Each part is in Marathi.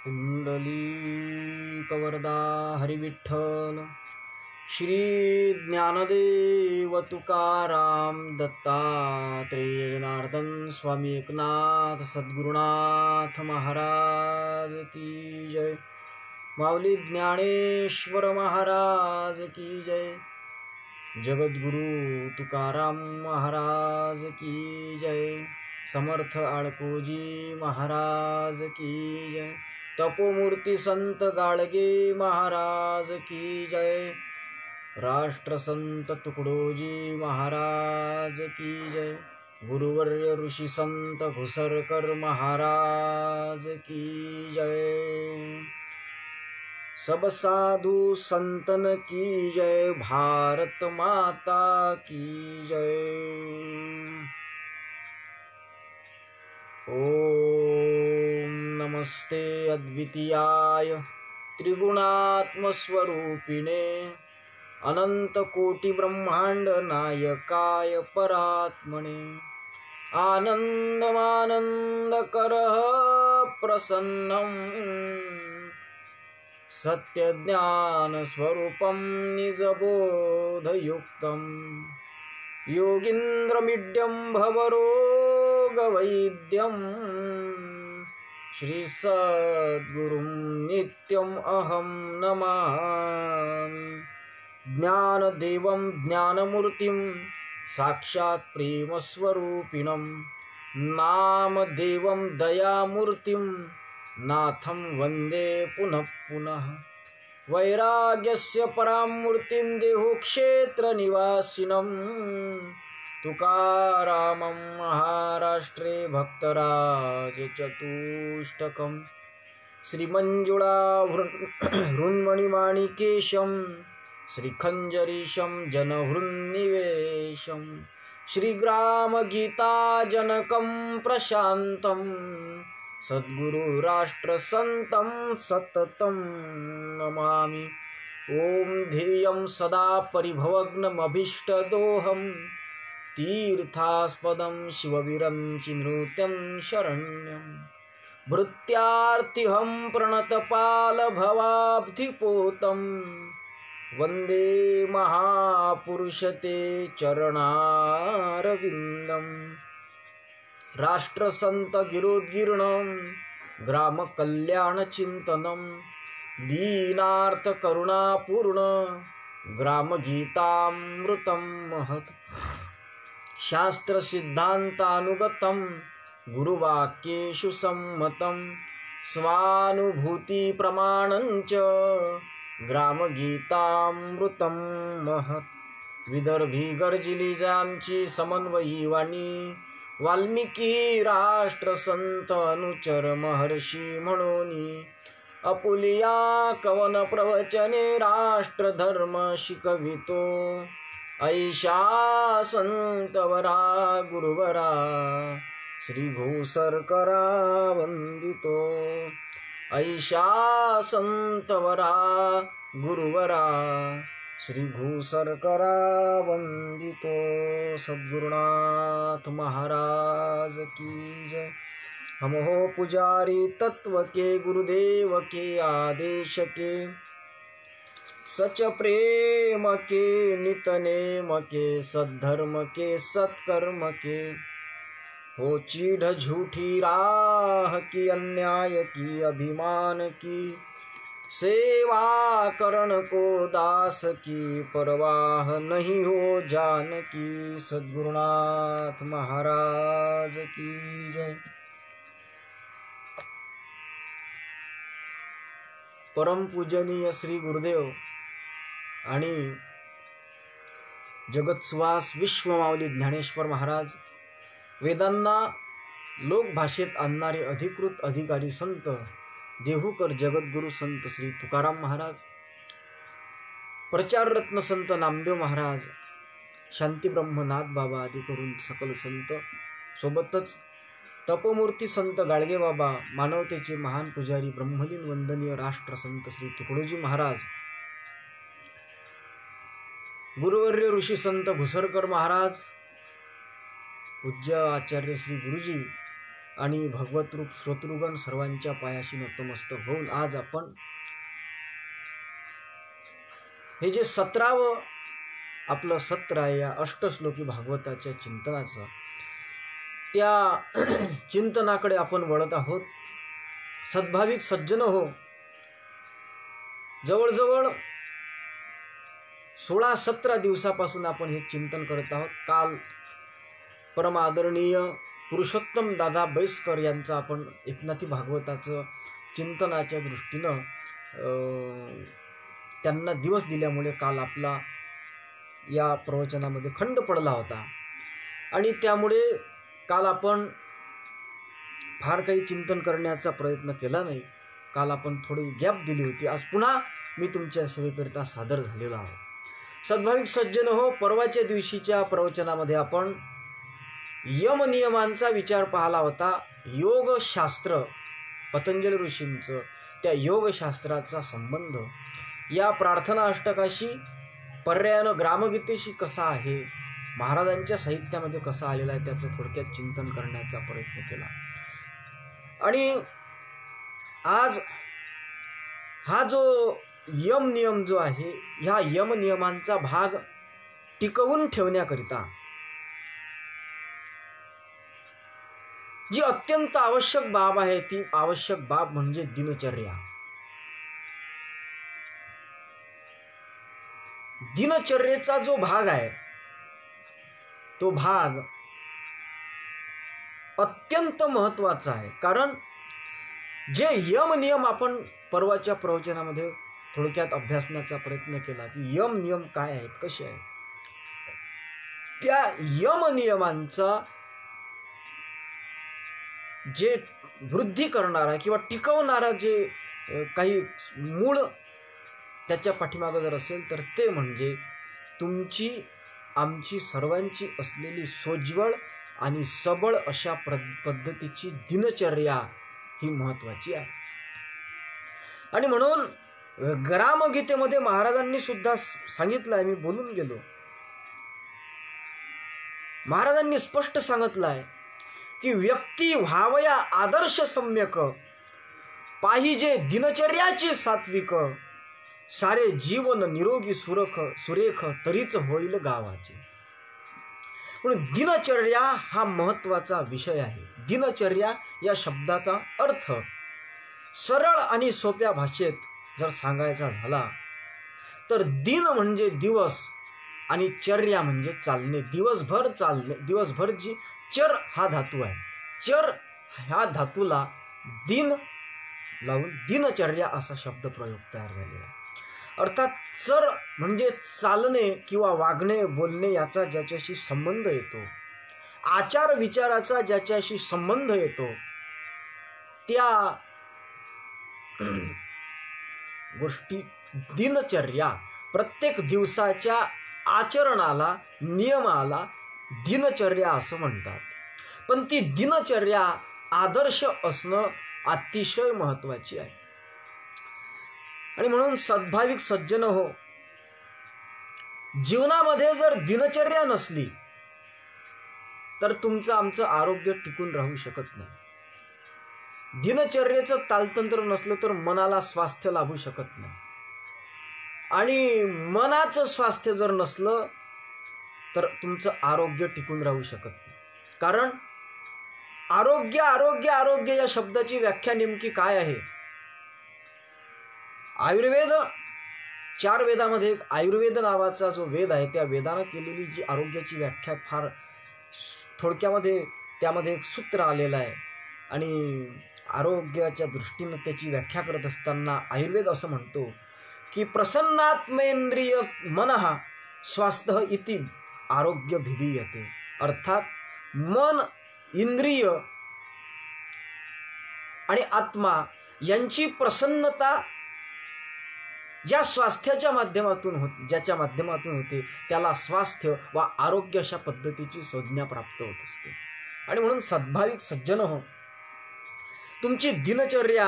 पुंडलीकवरदा हरिविठ्ठल श्री ज्ञानदेव तुकाराम दत्तात्रेय जनार्दन स्वामी एकनाथ सद्गुरुनाथ महाराज की जय। माऊली ज्ञानेश्वर महाराज की जय। जगद्गुरु तुकाराम महाराज की जय। समर्थ आळकोजी महाराज की जय। तपोमूर्ती संत गाडगे महाराज की जय। राष्ट्रसंत तुकडोजी महाराज की जय। गुरुवर्य ऋषी संत घुसरकर महाराज की जय। सब साधु संतन की जय। भारत माता की जय। ओम नमस्ते अद्वितीयाय त्रिगुणात्मस्वरूपिणे अनंत कोटि ब्रह्मांड नायकाय परात्मने आनंदमानंदकरः प्रसन्नं सत्यज्ञान स्वरूपं निजबोधयुक्तं योगीन्द्रमीड्यं भवरोगवैद्यं श्री सद्गुरुं नित्यं अहं नमामि। ज्ञानदेवं ज्ञानमूर्तिं साक्षात् प्रेमस्वरूपिणं नामदेवं दयामूर्तिं नाथं वन्दे पुनः पुनः। वैराग्यस्य परामूर्तिं देहोक्षेत्रनिवासिनं तुकारामं महाराष्ट्रे भक्तराज चतुष्टकं श्रीमञ्जुळा हृन्मणिमाणिकेशं श्रीखञ्जरीशं जनहृन्निवेशं श्रीग्रामगीताजनकं प्रशान्तं सद्गुरु राष्ट्रसन्तं सततं नमामि। ॐ ध्येयं सदा परिभवग्नमभीष्टदोहं तीर्थास्पदं शिवविरञ्चि नृत्यं शरण्यं भृत्यार्तिहं प्रणतपालभवाब्धिपोतं वन्दे महापुरुषते चरणारविन्दम्। राष्ट्रसंत गिरोद्गीर्णं ग्रामकल्याणचिन्तनं दीनार्तकरुणापूर्ण ग्रामगीतामृतं महत् शास्त्रसिद्धान्तानुगतं गुरुवाक्येषु सम्मतं स्वानुभूतिप्रमाणञ्च ग्रामगीतामृतं महत्। विदर्भी गर्जिली ज्यांची समन्वयी वाणी वाल्मिकी राष्ट्रसंत अनुचर महर्षी म्हणोनी अपुलिया कवन प्रवचने राष्ट्रधर्म शिकवितो ऐशा संतवरा गुरुवरा श्री घोसरकरा वंदितो ऐशा संतवरा गुरुवरा श्री घोसरकरा वंदितो सद्गुरुनाथ महाराज की जय। हम हो पुजारी तत्व के गुरुदेव के आदेश के सच प्रेम के नित नेम के सद्धर्म के सत्कर्म के हो चीढ़ झूठी राह की अन्याय की अभिमान की सेवा करण को दास की परवाह नहीं हो जान की सद्गुरुनाथ महाराज की जय। परम पूजनीय श्री गुरुदेव आणि जगत सुवास विश्व माऊली ज्ञानेश्वर महाराज वेदांना लोकभाषेत आणणारे अधिकृत अधिकारी संत देहूकर जगद्गुरु संत श्री तुकाराम महाराज, प्रचार रत्न संत नामदेव महाराज, शांती ब्रह्मनाथ बाबा आदी करून सकल संत, सोबतच तपोमूर्ती संत गाडगे बाबा, मानवतेचे महान पुजारी ब्रह्मलीन वंदनीय राष्ट्रसंत श्री तुकडोजी महाराज, गुरुवर्य ऋषी संत घुसरकर महाराज, पूज्य आचार्य श्री गुरुजी आणि भगवत रूप श्रोतृगण सर्वांच्या पायाशी नतमस्तक होऊन आज आपण हे जे 17वं आपलं सत्र आहे या अष्टश्लोकी भागवताच्या चिंतनाचं, त्या चिंतनाकडे आपण वळत आहोत. सद्भाविक सज्जन हो, जवळजवळ 16-17 दिवसापासून आपण हे चिंतन करत आहोत. काल परम आदरणीय पुरुषोत्तम दादा बैसकर यांचं आपण एकनाथी भागवताचं चिंतनाच्या दृष्टीनं त्यांना दिवस दिल्यामुळे काल आपला या प्रवचनामध्ये खंड पडला होता आणि त्यामुळे काल आपण फार काही चिंतन करण्याचा प्रयत्न केला नाही. काल आपण थोडी गॅप दिली होती. आज पुन्हा मी तुमच्या सेवेकरिता सादर झालेलो आहोत. सद्भाविक सज्जन हो, परवाच्या दिवशीच्या प्रवचनामध्ये आपण यम नियमांचा विचार पाहिला होता. योगशास्त्र, पतंजली ऋषींचं त्या योगशास्त्राचा संबंध या प्रार्थना अष्टकाशी, पर्यायानं ग्रामगीतेशी कसा आहे, महाराजांच्या साहित्यामध्ये कसा आलेला आहे, त्याचं थोडक्यात चिंतन करण्याचा प्रयत्न केला. आणि आज हा जो यम नियम जो आहे, ह्या यम नियमांचा भाग टिकवून ठेवण्याकरिता जी अत्यंत आवश्यक बाब आहे, ती आवश्यक बाब म्हणजे दिनचर्या. दिनचर्येचा जो भाग आहे तो भाग अत्यंत महत्वाचा आहे. कारण जे यम नियम आपण परवाच्या प्रवचनामध्ये थोडक्यात अभ्यासण्याचा प्रयत्न केला की यम नियम काय आहेत, कसे आहेत, त्या यम नियमांचा जे वृद्धी करणारा किंवा टिकवणारा जे काही मूळ त्याच्या पाठीमागं जर असेल तर ते म्हणजे तुमची आमची सर्वांची असलेली सोज्वळ आणि सबळ अशा पद्धतीची दिनचर्या ही महत्वाची आहे. आणि म्हणून ग्रामगीतेमध्ये महाराजांनी सुद्धा सांगितलं आहे, मी बोलून गेलो, महाराजांनी स्पष्ट सांगितलं आहे की व्यक्ती व्हावया आदर्श सम्यक, पाहिजे दिनचर्याची सात्विक, सारे जीवन निरोगी सुरेख तरीच होईल गावाचे. म्हणून दिनचर्या हा महत्वाचा विषय आहे. दिनचर्या या शब्दाचा अर्थ सरळ आणि सोप्या भाषेत जर सांगायचा झाला तर दिन म्हणजे दिवस आणि चर्या म्हणजे चालणे, दिवसभर चालणे. दिवसभर जी चर हा धातू आहे, चर ह्या धातूला दिन लावून दिनचर्या असा शब्द प्रयोग तयार झालेला आहे. अर्थात चर म्हणजे चालणे किंवा वागणे, बोलणे याचा ज्याच्याशी संबंध येतो, आचार विचाराचा ज्याच्याशी संबंध येतो, त्या गोष्टी दिनचर्या, प्रत्येक दिवसाच्या आचरणाला, नियमाला दिनचर्या असं म्हणतात. पण ती दिनचर्या आदर्श असणं अतिशय महत्वाची आहे. आणि म्हणून सद्भाविक सज्जन हो, जीवनामध्ये जर दिनचर्या नसली तर तुमचं आमचं आरोग्य टिकून राहू शकत नाही. दिनचर्येचं तालतंत्र नसलं तर मनाला स्वास्थ्य लाभू शकत नाही. आणि मनाचं स्वास्थ्य जर नसलं तर तुमचं आरोग्य टिकून राहू शकत नाही. कारण आरोग्य आरोग्य आरोग्य या शब्दाची व्याख्या नेमकी काय आहे? आयुर्वेद, 4 वेदामध्ये आयुर्वेद नावाचा जो वेद आहे, त्या वेदानं केलेली जी आरोग्याची व्याख्या फार थोडक्यामध्ये त्यामध्ये एक सूत्र आलेलं आहे. आणि आरोग्याच्या दृष्टीनं त्याची व्याख्या करत असताना आयुर्वेद असं म्हणतो की प्रसन्नात्मेंद्रिय मनः स्वास्थ्य इति आरोग्य भिधीयते. अर्थात मन, इंद्रिय आणि आत्मा यांची प्रसन्नता ज्या स्वास्थ्याच्या माध्यमातून ज्याच्या माध्यमातून होते त्याला स्वास्थ्य वा आरोग्य अशा पद्धतीची संज्ञा प्राप्त होत असते. आणि म्हणून सद्भाविक सज्जन हो, तुमची दिनचर्या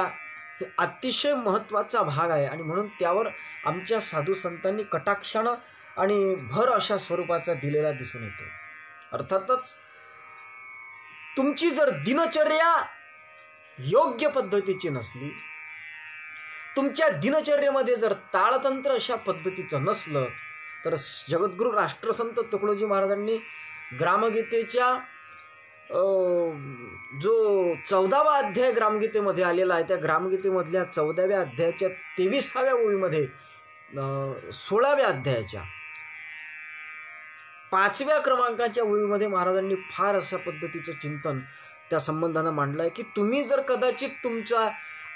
हे अतिशय महत्त्वाचा भाग आहे. आणि म्हणून त्यावर आमच्या साधू संतांनी कटाक्षानं आणि भर अशा स्वरूपाचा दिलेला दिसून येतो. अर्थातच तुमची जर दिनचर्या योग्य पद्धतीची नसली, तुमच्या दिनचर्येमध्ये जर ताळतंत्र अशा पद्धतीचं नसलं, तर जगद्गुरु राष्ट्रसंत तुकडोजी महाराजांनी ग्रामगीतेच्या जो 14वा अध्याय ग्रामगीतेमध्ये आलेला आहे, त्या ग्रामगीतेमधल्या 14व्या अध्यायाच्या 23व्या ओळीमध्ये 16व्या अध्यायाच्या 5व्या क्रमांकाच्या ओळीमध्ये महाराजांनी फार अशा पद्धतीचं चिंतन त्या संबंधानं मांडलं आहे की तुम्ही जर कदाचित तुमच्या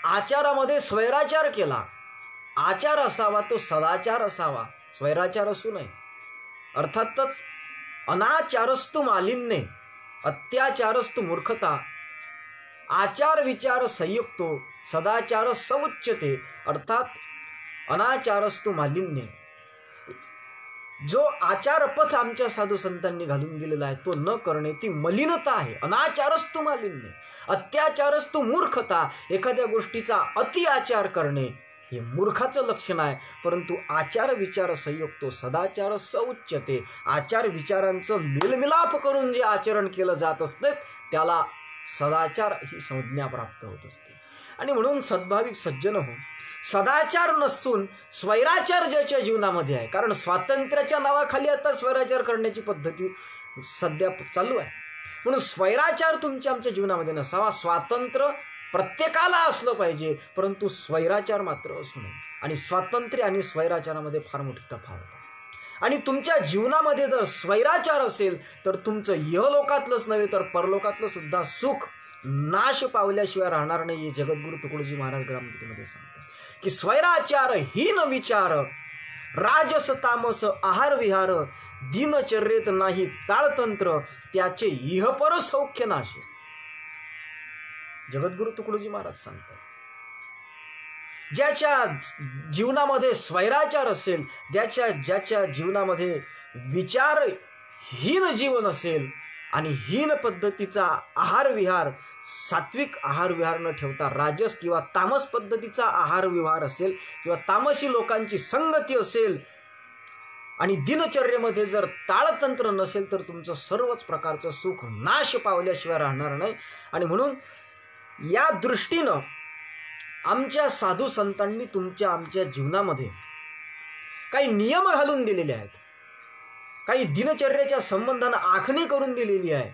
आचारामध्ये स्वैराचार केला, आचार असावा तो सदाचार असावा, स्वैराचार असू नये. अर्थातच अनाचारस्तु मालिन्ये, अत्याचारस्तु मूर्खता, आचार विचार संयुक्तो सदाचार सउच्यते. अर्थात अनाचारस्तु मालिन्ये, जो आचारपथ आमच्या साधू संतांनी घालून दिलेला आहे तो न करणे ती मलिनता आहे. अनाचारस्तु मालिन्ये, अत्याचारस्तु मूर्खता, एखाद्या गोष्टीचा अति आचार करणे हे मूर्खाचं लक्षण आहे. परंतु आचार विचार संयुक्तो सदाचार सउच्यते, आचार विचारांचं मेलमिलाप करून जे आचरण केलं जात असते त्याला सदाचार ही संज्ञा प्राप्त होत असते. आणि म्हणून सद्भाविक सज्जन हो, सदाचार नसून स्वैराचार ज्याच्या जीवनामध्ये आहे, कारण स्वातंत्र्याच्या नावाखाली आता स्वैराचार करण्याची पद्धती सध्या चालू आहे, म्हणून स्वैराचार तुमच्या आमच्या जीवनामध्ये नसावा. स्वातंत्र्य प्रत्येकाला असलं पाहिजे, परंतु स्वैराचार मात्र असू नये. आणि स्वातंत्र्य आणि स्वैराचारामध्ये फार मोठी तफावत आहे. आणि तुमच्या जीवनामध्ये जर स्वैराचार असेल तर तुमचं इहलोकातलंच नव्हे तर परलोकातलं सुद्धा सुख नाश पावल्याशिवाय राहणार नाही. जगद्गुरु तुकडोजी महाराज ग्रामगीतेमध्ये सांगतात की स्वैराचार हीन विचार, राजस तामस आहार विहार, दिनचर्येत नाही ताळतंत्र, त्याचे इहपर सौख्य नाश. जगद्गुरु तुकडोजी महाराज सांगतात ज्याच्या जीवनामध्ये स्वैराचार असेल, ज्याच्या जीवनामध्ये विचारहीन जीवन असेल आणि हीन पद्धतीचा आहार विहार, सात्विक आहार विहार न ठेवता राजस किंवा तामस पद्धतीचा आहार विहार असेल किंवा तामसी लोकांची संगती असेल आणि दिनचर्येमध्ये जर ताळतंत्र नसेल तर तुमचं सर्वच प्रकारचं सुख नाश पावल्याशिवाय राहणार नाही. आणि म्हणून या दृष्टीनं आमच्या साधू संतांनी तुमच्या आमच्या जीवनामध्ये काही नियम घालून दिलेले आहेत, काही दिनचर्येच्या संबंधानं आखणी करून दिलेली आहे.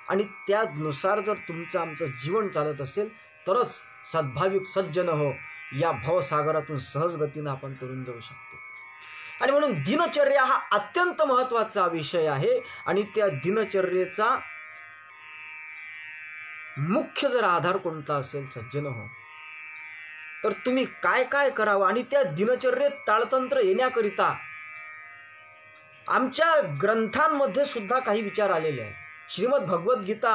आणि त्यानुसार जर तुमचं आमचं जीवन चालत असेल तरच सद्भाविक सज्जन हो, या भवसागरातून सहज गतीनं आपण तरुण जाऊ शकतो. आणि म्हणून दिनचर्या हा अत्यंत महत्त्वाचा विषय आहे. आणि त्या दिनचर्येचा मुख्य जर आधार कोणता असेल सज्जन हो, तर तुम्ही काय काय करावं. आणि त्या दिनचर्येत ताळतंत्र येण्याकरिता आमच्या ग्रंथांमध्ये सुद्धा काही विचार आलेले आहेत. श्रीमद भगवद्गीता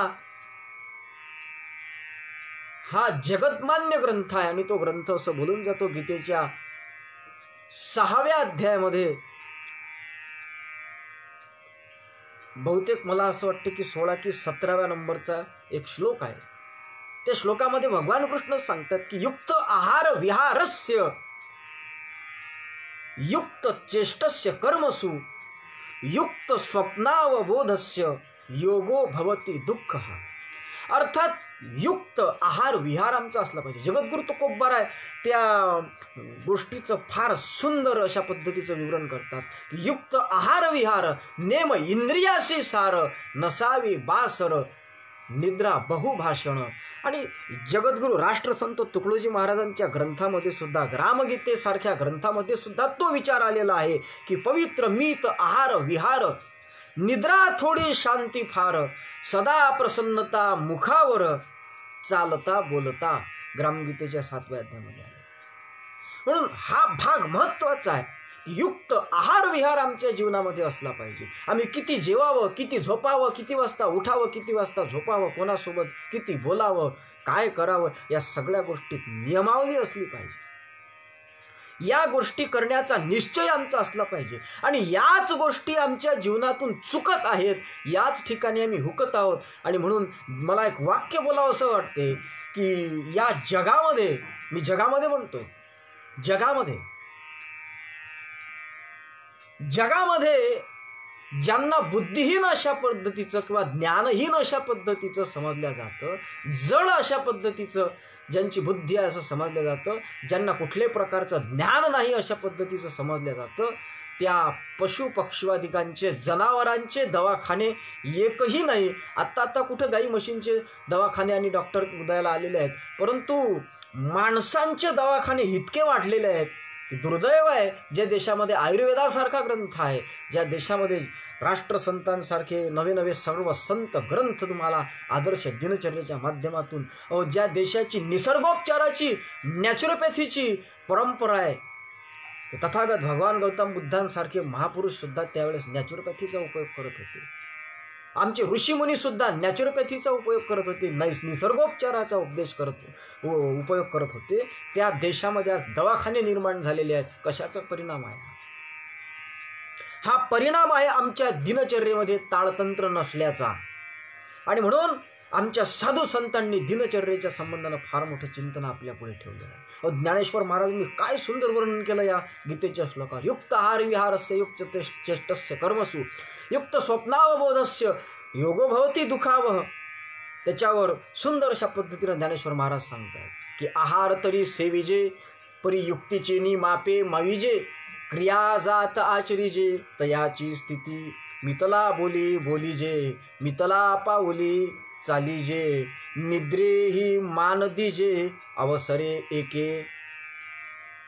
हा जगतमान्य ग्रंथ आहे आणि तो ग्रंथ असं बोलून जातो गीतेच्या 6व्या अध्यायामध्ये, बहुतेक मला असं वाटतं की 16 की 17व्या नंबरचा एक श्लोक आहे. त्या श्लोकामध्ये भगवान कृष्ण सांगतात की युक्त आहार विहारस्य युक्त चेष्टस्य कर्मसु युक्त स्वप्नावबोधस्य योगो भवती दुःख. अर्थात युक्त आहार विहार आमचा असला पाहिजे. जगद्गुरु तुकोबार आहे त्या गोष्टीचं फार सुंदर अशा पद्धतीचं विवरण करतात की युक्त आहार विहार नेम इंद्रियासी सार, नसावी बासर निद्रा बहुभाषण. आणि जगद्गुरु राष्ट्रसंत तुकडोजी महाराजांच्या ग्रंथामध्ये सुद्धा, ग्रामगीतेसारख्या ग्रंथामध्ये सुद्धा तो विचार आलेला आहे की पवित्र मीत आहार विहार, निद्रा थोडी शांती फार, सदा प्रसन्नता मुखावर, चालता बोलता. ग्रामगीतेच्या 7व्या अध्यायामध्ये आहे. म्हणून हा भाग महत्त्वाचा आहे. युक्त आहार विहार आमच्या जीवनामध्ये असला पाहिजे. आम्ही किती जेवावं, किती झोपावं, किती वाजता उठावं, किती वाजता झोपावं, कोणासोबत किती बोलावं, काय करावं, या सगळ्या गोष्टीत नियमावली असली पाहिजे. या गोष्टी करण्याचा निश्चय आमचा असला पाहिजे. आणि याच गोष्टी आमच्या जीवनातून चुकत आहेत, याच ठिकाणी आम्ही हुकत आहोत. आणि म्हणून मला एक वाक्य बोलावं असं वाटते की या जगामध्ये, मी जगामध्ये म्हणतोय, जगामध्ये ज्यांना बुद्धिहीन अशा पद्धतीचं किंवा ज्ञानहीन अशा पद्धतीचं समजल्या जातं, जड अशा पद्धतीचं ज्यांची बुद्धी आहे असं समजलं जातं, ज्यांना कुठल्याही प्रकारचं ज्ञान नाही अशा पद्धतीचं समजलं जातं, त्या पशु पक्षवादिकांचे, जनावरांचे दवाखाने एकही नाही. आत्ता कुठं गाई म्हशींचे दवाखाने आणि डॉक्टर उदयाला आलेले आहेत, परंतु माणसांचे दवाखाने इतके वाढलेले आहेत की दुर्दैव आहे. ज्या देशामध्ये आयुर्वेदासारखा ग्रंथ आहे, ज्या देशामध्ये राष्ट्रसंतांसारखे नवे नवे सर्व संत ग्रंथ तुम्हाला आदर्श दिनचर्येच्या माध्यमातून, ज्या देशाची निसर्गोपचाराची नॅचरोपॅथीची परंपरा आहे, तथागत भगवान गौतम बुद्धांसारखे महापुरुष सुद्धा त्यावेळेस नॅचरोपॅथीचा उपयोग करत होते. आमचे ऋषीमुनी सुद्धा नॅचरोपॅथीचा उपयोग करत होते, निसर्गोपचाराचा उपयोग करत होते. त्या देशामध्ये आज दवाखाने निर्माण झालेले आहेत. कशाचा परिणाम आहे? हा परिणाम आहे आमच्या दिनचर्येमध्ये ताळतंत्र नसल्याचा. आणि म्हणून आमच्या साधू संतांनी दिनचर्येच्या संबंधानं फार मोठं चिंतन आपल्या पुढे ठेवलेलं आहे. ज्ञानेश्वर महाराजांनी काय सुंदर वर्णन केलं या गीतेच्या श्लोकात. युक्त आहार विहारस्य युक्त चेष्टस्य कर्मसु युक्त स्वप्नावबोधस्य योगो भवती दुःखावह. त्याच्यावर सुंदर अशा पद्धतीनं ज्ञानेश्वर महाराज सांगतात की आहार तरी सेविजे, परी युक्तीचे नि मापे माविजे, क्रिया जात आचरिजे, तयाची स्थिती मितला बोली बोलीजे, मितला पाऊली चालीजे, निद्रेही मान दिजे, अवसरे एके,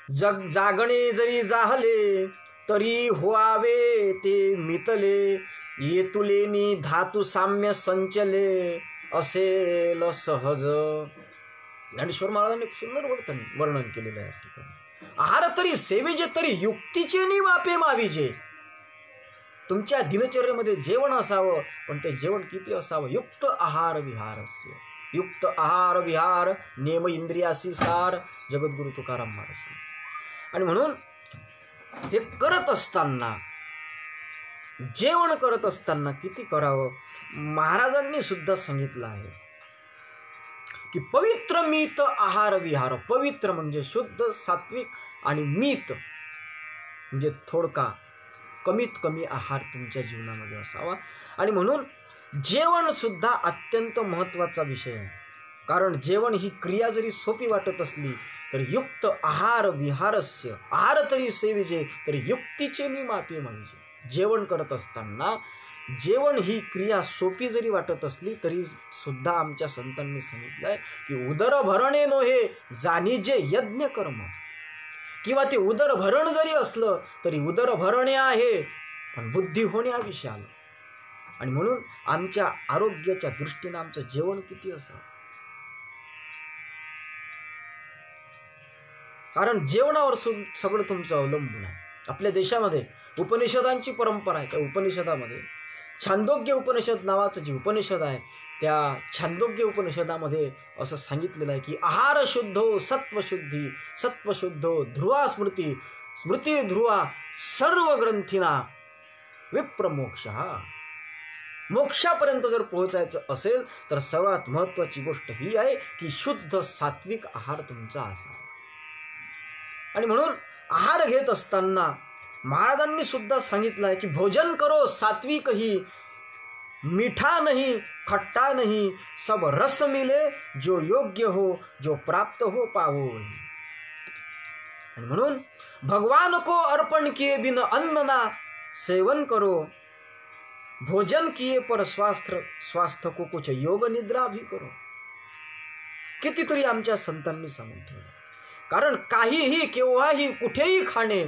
जागणे जरी जाहले तरी व्हावे ते मितले, येतुलेनी धातू साम्य संचले, असेल सहज. ज्ञानेश्वर महाराजांनी सुंदर वर्णन केलेलं आहे या ठिकाणी. आहार तरी सेविजे, तरी युक्तीचे नि मापे माविजे. तुमच्या दिनचर्येमध्ये जेवण असावं, पण ते जेवण किती असावं? युक्त आहार विहारस्य, युक्त आहार विहार नेम इंद्रियासी सार, जगद्गुरु तुकाराम महाराज. आणि म्हणून हे करत असताना, जेवण करत असताना किती करावं? महाराजांनी सुद्धा सांगितलं आहे की पवित्र मीत आहार विहार. पवित्र म्हणजे शुद्ध, सात्विक, आणि मीत म्हणजे थोडका, कमीत कमी आहार तुमच्या जीवनामध्ये असावा. आणि म्हणून जेवण सुद्धा अत्यंत महत्त्वाचा विषय आहे. कारण जेवण ही क्रिया जरी सोपी वाटत असली तरी युक्त आहार विहारस्य, आहार तरी सेविजे तरी युक्तीचे नि मापे माविजे. जेवण करत असताना जेवण ही क्रिया सोपी जरी वाटत असली तरी सुद्धा आमच्या संतांनी सांगितलंय की उदर भरणे नोहे जाणीजे यज्ञ कर्म. किंवा ते उदरभरण जरी असलं तरी उदरभरणे आहे, पण बुद्धी होण्याविषयी आलं. आणि म्हणून आमच्या आरोग्याच्या दृष्टीनं आमचं जेवण किती असावं? कारण जेवणावर सगळं तुमचं अवलंबून आहे. आपल्या देशामध्ये उपनिषदांची परंपरा आहे. त्या उपनिषदामध्ये छांदोग्य उपनिषद नावाचं जे उपनिषद आहे, त्या छांदोग्य उपनिषदामध्ये असं सांगितलेलं आहे की आहार शुद्धो सत्वशुद्धी, सत्वशुद्धो ध्रुवा स्मृती, स्मृती ध्रुवा सर्व ग्रंथीना विप्रमोक्ष. मोक्षापर्यंत जर पोहोचायचं असेल तर सर्वात महत्त्वाची गोष्ट ही आहे की शुद्ध सात्विक आहार तुमचा असावा. आणि म्हणून आहार घेत असताना महाराजांनी सुद्धा सांगितलं आहे की भोजन करो सात्विक ही, मीठा नहीं खट्टा नहीं, सब रस मिले, जो योग्य हो जो प्राप्त हो पावो. आणि म्हणून भगवान को अर्पण किए बिन अन्न ना सेवन करो, भोजन किए पर स्वास्थ्य को कुछ योग निद्रा भी करो. कितीतरी आमच्या संतांनी सांगून ठेवलं. कारण काहीही केव्हाही कुठेही खाणे,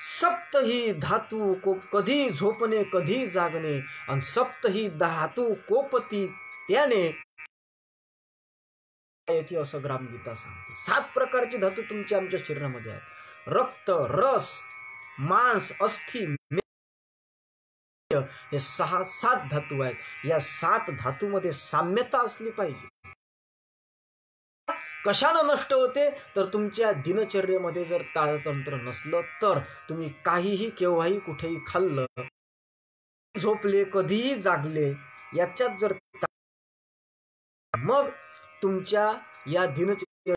सप्त ही धातू कोप, कधी झोपणे कधी जागणे, आणि सप्त ही धातू कोपती त्याने येथे, असं ग्रामगीता सांगते. 7 प्रकारची धातू तुमच्या आमच्या शरीरामध्ये आहेत. रक्त, रस, मांस, अस्थि, हे 7 धातू आहेत. या 7 धातूमध्ये साम्यता असली पाहिजे. कशानं नष्ट होते तर तुमच्या दिनचर्येमध्ये जर ताळतंत्र नसलं तर तुम्ही काहीही केव्हाही कुठेही खाल्लं, झोपले कधीही जागले, याच्यात जर मग तुमच्या या दिनचर्या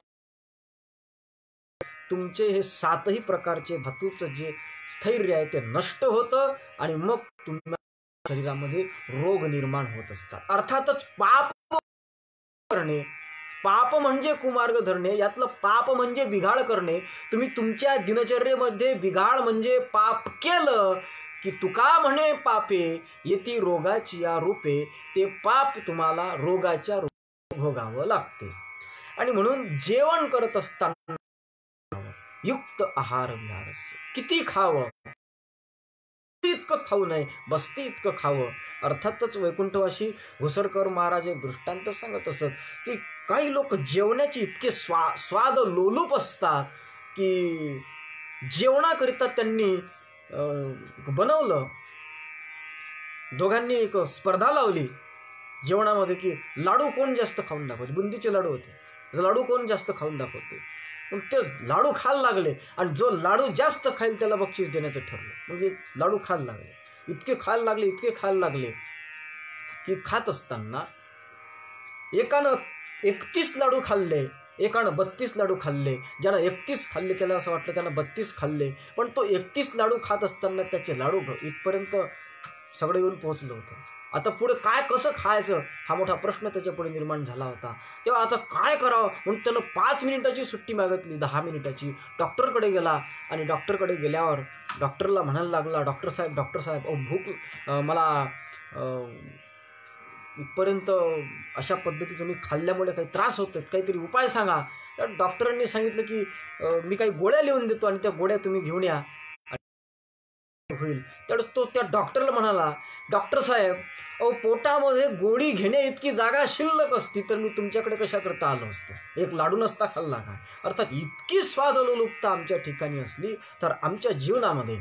तुमचे हे 7ही प्रकारचे धातूचं जे स्थैर्य आहे ते नष्ट होतं आणि मग तुमच्या शरीरामध्ये रोग निर्माण होत असतात. अर्थातच पाप करणे, पाप म्हणजे कुमार्ग धरणे, यातलं पाप म्हणजे बिघाड करणे. तुम्ही तुमच्या दिनचर्येमध्ये बिघाड म्हणजे पाप केलं की तुका म्हणे पापे येती रोगाची या रूपे, ते पाप तुम्हाला रोगाच्या रूपात भोगावं लागते. आणि म्हणून जेवण करत असताना युक्त आहार विहारस्य, किती खावं इतकं खाऊ नये, बसते इतकं खावं. अर्थातच वैकुंठवासी घुसरकर महाराज एक दृष्टांत सांगत असत की काही लोक जेवणाची इतके स्वाद लोलूप असतात की जेवणाकरिता त्यांनी बनवलं, दोघांनी एक स्पर्धा लावली जेवणामध्ये की लाडू कोण जास्त खाऊन दाखवते. बुंदीचे लाडू होते, लाडू कोण जास्त खाऊन दाखवते. मग ते लाडू खायला लागले आणि जो लाडू जास्त खाईल त्याला बक्षीस देण्याचं ठरलं. म्हणजे लाडू खायला लागले, इतके खायला लागले की खात असताना एकानं 31 लाडू खाल्ले, एकानं 32 लाडू खाल्ले. ज्यानं 31 खाल्ले त्याला असं वाटलं त्यानं 32 खाल्ले, पण तो 31 लाडू खात असताना त्याचे लाडू इथपर्यंत सगळं येऊन पोहोचलं होतं. आता पुढे काय कसं खायचं हा मोठा प्रश्न त्याच्या पुढे निर्माण झाला होता. तेव्हा आता काय करावं म्हणून त्यानं 5 मिनिटाची सुट्टी मागितली, 10 मिनिटाची. डॉक्टरकडे गेला आणि डॉक्टरकडे गेल्यावर डॉक्टरला म्हणायला लागला, डॉक्टर साहेब भूक मला इथपर्यंत अशा पद्धतीचं मी खाल्ल्यामुळे काही त्रास होतात, काहीतरी उपाय सांगा. त्या डॉक्टरांनी सांगितलं की मी काही गोळ्या लिहून देतो आणि त्या गोळ्या तुम्ही घेऊन या होईल. त्यावेळेस तो त्या डॉक्टरला म्हणाला, डॉक्टर साहेब पोटामध्ये गोळी घेण्या इतकी जागा शिल्लक असती तर मी तुमच्याकडे कशा करता आलो असतो, एक लाडू नसता खाल्ला का. अर्थात इतकी स्वादलोलुपता आमच्या ठिकाणी असली तर आमच्या जीवनामध्ये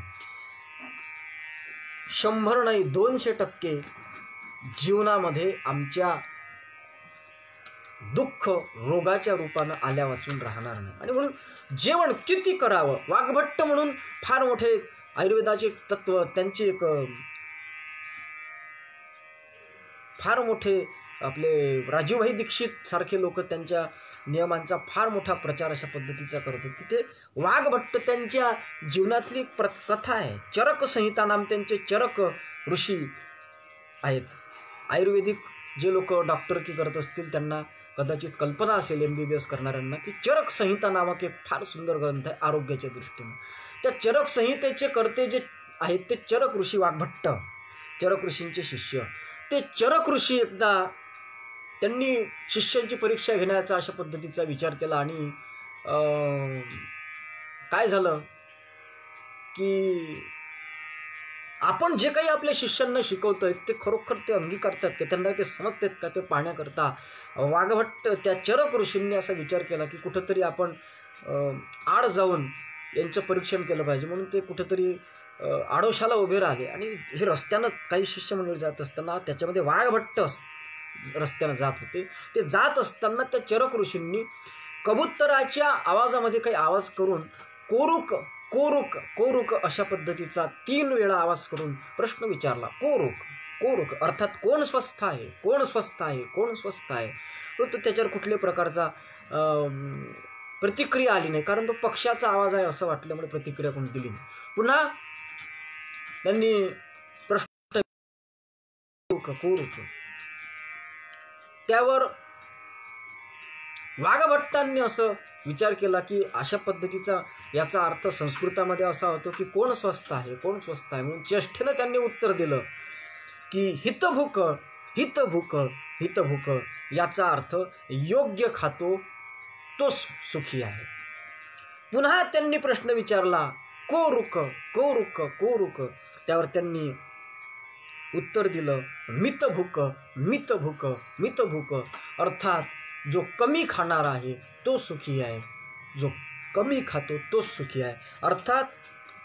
100 नाही 200% जीवनामध्ये आमच्या दुःख रोगाच्या रूपानं आल्या वाचून राहणार नाही. आणि म्हणून जेवण किती करावं. वाघभट्ट म्हणून फार मोठे आयुर्वेदाचे तत्व, त्यांचे एक फार मोठे आपले राजीवभाई दीक्षित सारखे लोक त्यांच्या नियमांचा फार मोठा प्रचार अशा पद्धतीचा करत होते. तिथे वाघभट्ट त्यांच्या जीवनातली कथा आहे. चरक संहिता नाम त्यांचे चरक ऋषी आहेत. आयुर्वेदिक जे लोक डॉक्टरकी करत असतील त्यांना कदाचित कल्पना असेल, MBBS करणाऱ्यांना, की चरक संहिता नामक एक फार सुंदर ग्रंथ आहे आरोग्याच्या दृष्टीनं. त्या चरक संहितेचे कर्ते जे आहेत ते चरक ऋषी वाघभट्ट, चरक ऋषींचे शिष्य. ते चरक ऋषी एकदा त्यांनी शिष्यांची परीक्षा घेण्याचा अशा पद्धतीचा विचार केला आणि काय झालं की आपण जे काही आपल्या शिष्यांना शिकवतोय ते खरोखर ते अंगीकारतात का, त्यांना ते समजतात का, ते पाहण्याकरता वाघभट्ट त्या चरक ऋषींनी असा विचार केला की कुठंतरी आपण आड जाऊन यांचं परीक्षण केलं पाहिजे. म्हणून ते कुठंतरी आडोशाला उभे राहिले आणि हे रस्त्यानं काही शिष्यमंडळी जात असताना त्याच्यामध्ये वाघभट्ट रस्त्यानं जात होते. ते जात असताना त्या चरक ऋषींनी कबुतराच्या आवाजामध्ये काही आवाज करून कोरुक कोरुक कोरुक अशा पद्धतीचा 3 वेळा आवाज करून प्रश्न विचारला. कोरुक कोरुक अर्थात कोण स्वस्थ आहे, कोण स्वस्थ आहे, कोण स्वस्थ आहे. परंतु त्याच्यावर कुठल्याही प्रकारचा प्रतिक्रिया आली नाही, कारण तो पक्षाचा आवाज आहे असं वाटल्यामुळे प्रतिक्रिया कोणी दिली नाही. पुन्हा त्यांनी प्रश्न कोरुक, त्यावर वाघभट्टांनी असं विचार केला की अशा पद्धतीचा याचा अर्थ संस्कृतामध्ये असा होतो की कोण स्वस्थ आहे, कोण स्वस्थ आहे. म्हणून चेष्टेनं त्यांनी उत्तर दिलं की हितभूक हितभूक हितभूक, याचा अर्थ योग्य खातो तो सुखी आहे. पुन्हा त्यांनी प्रश्न विचारला कोरुक कोरुक कोरुक, त्यावर त्यांनी उत्तर दिलं मितभूक मितभूक मितभूक, अर्थात जो कमी खाणार आहे तो सुखी आहे, जो कमी खातो तो सुखी आहे. अर्थात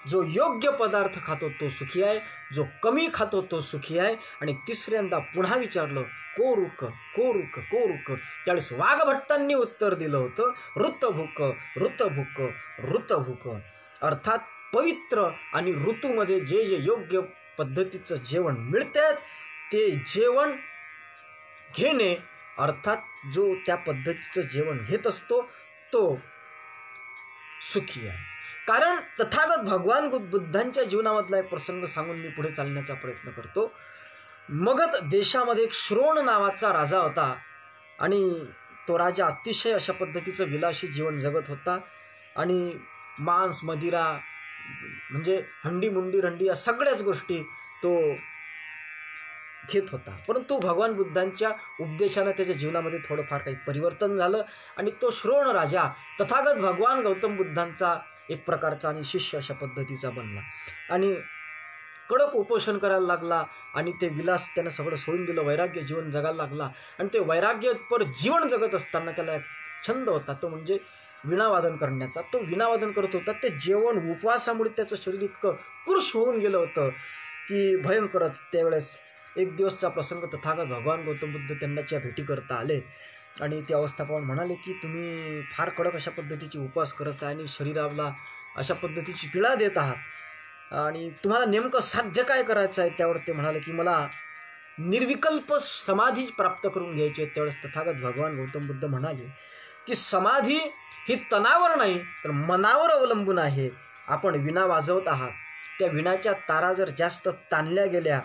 जो योग्य पदार्थ खातो तो सुखी आहे, जो कमी खातो तो सुखी आहे. आणि तिसऱ्यांदा पुन्हा विचारलं कोरुक कोरुक कोरुक, त्यावेळेस वाघभट्टांनी उत्तर दिलं होतं ऋतभूक ऋतभूक ऋतभूक, अर्थात पवित्र आणि ऋतूमध्ये जे जे योग्य पद्धतीचं जेवण मिळतं ते जेवण घेणे, अर्थात जो त्या पद्धतीचं जेवण घेत असतो तो सुखी आहे. कारण तथागत भगवान बुद्धांच्या जीवनामधला एक प्रसंग सांगून मी पुढे चालण्याचा प्रयत्न करतो. मगध देशामध्ये एक श्रोण नावाचा राजा होता आणि तो राजा अतिशय अशा पद्धतीचं विलासी जीवन जगत होता आणि मांस मदिरा म्हणजे हंडी मुंडी रंडी या सगळ्याच गोष्टी तो घेत होता. परंतु भगवान बुद्धांच्या उपदेशानं त्याच्या जीवनामध्ये थोडंफार काही परिवर्तन झालं आणि तो श्रोण राजा तथागत भगवान गौतम बुद्धांचा एक प्रकारचा आणि शिष्य अशा पद्धतीचा बनला आणि कडक उपोषण करायला लागला आणि ते विलास त्यानं सगळं सोडून दिलं. वैराग्य जीवन जगायला लागला आणि ते वैराग्यपर जीवन जगत असताना त्याला एक छंद होता, तो म्हणजे वीणावादन करण्याचा. तो वीणावादन करत होता. ते जेवण उपवासामुळे त्याचं शरीर इतकं पुरुष होऊन गेलं होतं की भयंकरच. त्यावेळेस एक दिवसचा प्रसंग तथागत भगवान गौतम बुद्ध त्यांच्या भेटी करता आले आणि ते अवस्था पाहून म्हणाले की तुम्ही फार कडक अशा पद्धतीची उपवास करत आहे आणि शरीराला अशा पद्धतीची पीडा देत आहात आणि तुम्हाला नेमकं साध्य काय करायचं आहे. त्यावर ते म्हणाले की मला निर्विकल्प समाधी प्राप्त करून घ्यायची आहे. त्यावेळेस तथागत भगवान गौतम बुद्ध म्हणाले की समाधी ही तनावर नाही तर मनावर अवलंबून आहे. आपण वीणा वाजवत आहात, त्या वीणाच्या तारा जर जास्त ताणल्या गेल्या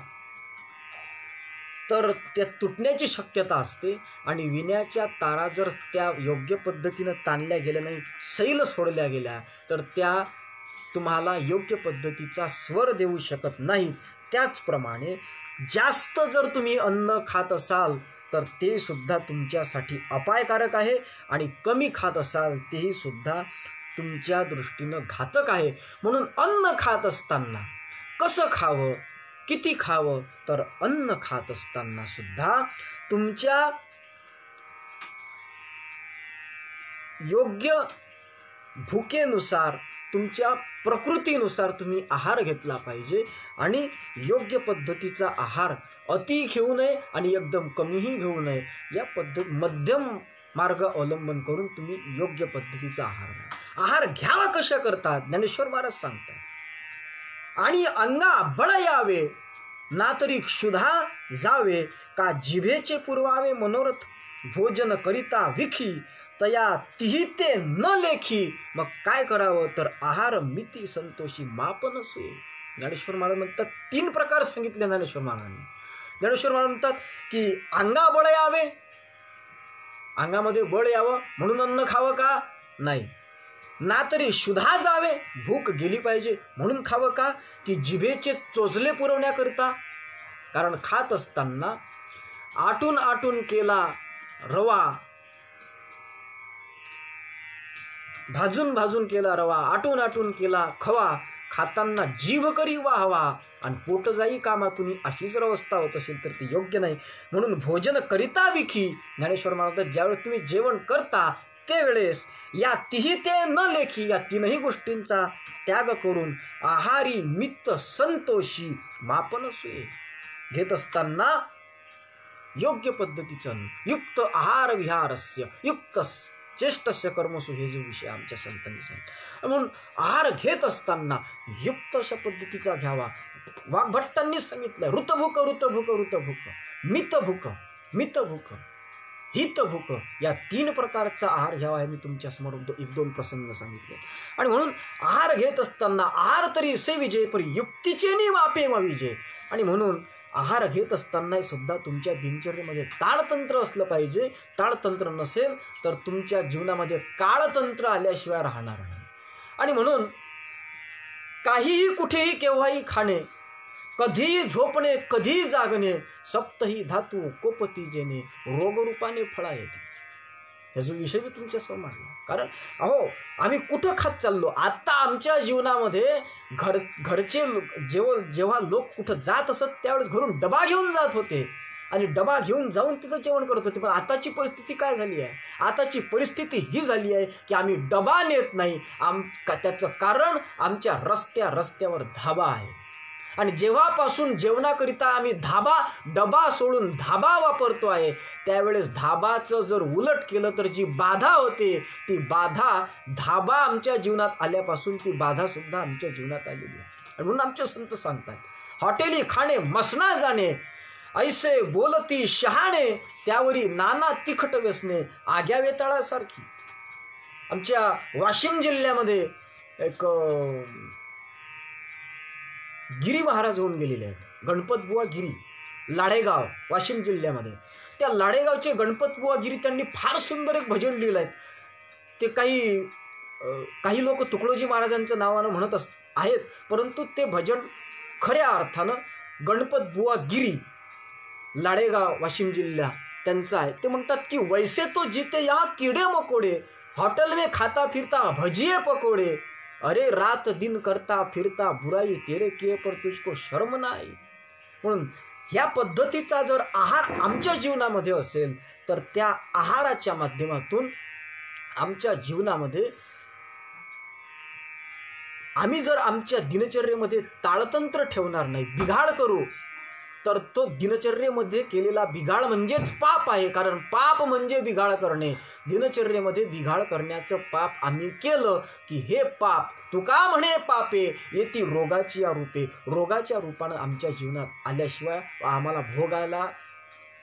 तर त्या तुटण्याची शक्यता असते आणि विण्याच्या तारा जर त्या योग्य पद्धतीनं ताणल्या गेल्या नाही, सैल सोडल्या गेल्या तर त्या तुम्हाला योग्य पद्धतीचा स्वर देऊ शकत नाहीत. त्याचप्रमाणे जास्त जर तुम्ही अन्न खात असाल तर ते सुद्धा तुमच्यासाठी अपायकारक आहे आणि कमी खात असाल तेही सुद्धा तुमच्या दृष्टीनं घातक आहे. म्हणून अन्न खात असताना कसं खावं, किती खावं, तर अन्न खात असताना सुद्धा तुमच्या योग्य भुकेनुसार तुमच्या प्रकृतीनुसार तुम्ही आहार घेतला पाहिजे आणि योग्य पद्धतीचा आहार अति घेऊ नये आणि एकदम कमीही घेऊ नये. या मध्यम मार्ग अवलंबन करून तुम्ही योग्य पद्धतीचा आहार घ्या. आहार घ्यावा कशा करतात ज्ञानेश्वर महाराज सांगतात. आणि अंगा बळ यावे ना तरी क्षुधा जावे, का जिभेचे पुरवावे मनोरथ, भोजन करिता विखी तया तिही ते न लेखी. मग काय करावं तर आहार मिती संतोषी माप नसुये. ज्ञानेश्वर महाराज म्हणतात 3 प्रकार सांगितले ज्ञानेश्वर महाराजांनी. ज्ञानेश्वर महाराज म्हणतात की अंगा बळ यावे, अंगामध्ये बळ यावं म्हणून अन्न खावं का नाही. ना तरी क्षुधा जावे, भूक गेली पाहिजे म्हणून खावं का, की जिभेचे चोचले पुरवण्याकरिता. कारण खात असताना आटून आटून केला रवा, भाजून भाजून केला रवा, आटून आटून केला खवा, खाताना जीभ करी वाहवा आणि पोट जाई कामातून, अशीच अवस्था होत असेल तर ते योग्य नाही. म्हणून भोजन करिता विखी. ज्ञानेश्वर महाराज ज्यावेळेस तुम्ही जेवण करता त्यावेळेस या तिही ते न लेखी, या 3ही गोष्टींचा त्याग करून आहारी मित्त संतोषी मापन सुये. घेत असताना योग्य पद्धतीचं युक्त आहार विहारस्य युक्त चेष्टस्य कर्मसु, हे जो विषय आमच्या संतांनी सांगितला. म्हणून आहार घेत असताना युक्त अशा पद्धतीचा घ्यावा. वाग्भट्टांनी सांगितलं ऋतभूक ऋतभूक ऋतभूक, मितभूक मितभूक, हितभूक, या 3 प्रकारचा आहार घ्यावा. आहे मी तुमच्या समोर 1-2 प्रसंग सांगितले. आणि म्हणून आहार घेत असताना आहार तरी से विजय परी युक्तीचे नि मापे विजय. आणि म्हणून आहार घेत असताना सुद्धा तुमच्या दिनचर्येमध्ये ताळतंत्र असलं पाहिजे. ताळतंत्र नसेल तर तुमच्या जीवनामध्ये काळतंत्र आल्याशिवाय राहणार नाही. आणि म्हणून काहीही कुठेही केव्हाही खाणे, कधीही झोपणे, कधीही जागणे, सप्तही धातू कोपती जेणे, रोगरूपाने फळा येते. हा जो विषय मी तुमच्यासमोर मांडला. कारण अहो आम्ही कुठं खात चाललो. आता आमच्या जीवनामध्ये घरचे जेव्हा लोक कुठं जात असत त्यावेळेस घरून डबा घेऊन जात होते आणि डबा घेऊन जाऊन तिथं जेवण करत होते. पण आताची परिस्थिती काय झाली आहे. आताची परिस्थिती ही झाली आहे की आम्ही डबा नेत नाही. त्याचं कारण आमच्या रस्त्यावर धाबा आहे आणि जेव्हापासून जेवणाकरिता आम्ही डबा सोडून धाबा वापरतो आहे त्यावेळेस धाबाचं जर उलट केलं तर जी बाधा होते ती बाधा धाबा आमच्या जीवनात आल्यापासून ती बाधा सुद्धा आमच्या जीवनात आलेली आहे. आणि म्हणून आमचे संत सांगतात हॉटेली खाणे मसना जाणे, ऐसे बोलती शहाणे, त्यावरी नाना तिखट व्यसने, आग्या वेताळासारखी. आमच्या वाशिम जिल्ह्यामध्ये एक गिरी महाराज होऊन गेलेले आहेत, गणपतबुवा गिरी, लाडेगाव, वाशिम जिल्ह्यामध्ये. त्या लाडेगावचे गणपतबुवा गिरी त्यांनी फार सुंदर एक भजन लिहिलं आहे. ते काही लोक तुकडोजी महाराजांचं नावानं म्हणत आहेत, परंतु ते भजन खऱ्या अर्थानं गणपतबुवा गिरी, लाडेगाव, वाशिम जिल्हा त्यांचं आहे. ते म्हणतात की वैसे तो जीते यहाँ कीडे मकोडे, हॉटेल में खाता फिरता भजिए पकोडे, अरे रात दिन करता फिरता बुराई, तेरे किए पर तुझको शर्म नाही. म्हणून ह्या पद्धतीचा जर आहार आमच्या जीवनामध्ये असेल तर त्या आहाराच्या माध्यमातून आमच्या जीवनामध्ये आम्ही जर आमच्या दिनचर्येमध्ये ताळतंत्र ठेवणार नाही, बिघाड करू, तर तो दिनचर्येमध्ये केलेला बिघाड म्हणजेच पाप आहे. कारण पाप म्हणजे बिघाड करणे. दिनचर्येमध्ये बिघाड करण्याचं पाप आम्ही केलं की हे पाप तुका म्हणे पापे येती रोगाची या रूपे, रोगाच्या रूपानं आमच्या जीवनात आल्याशिवाय आम्हाला भोगायला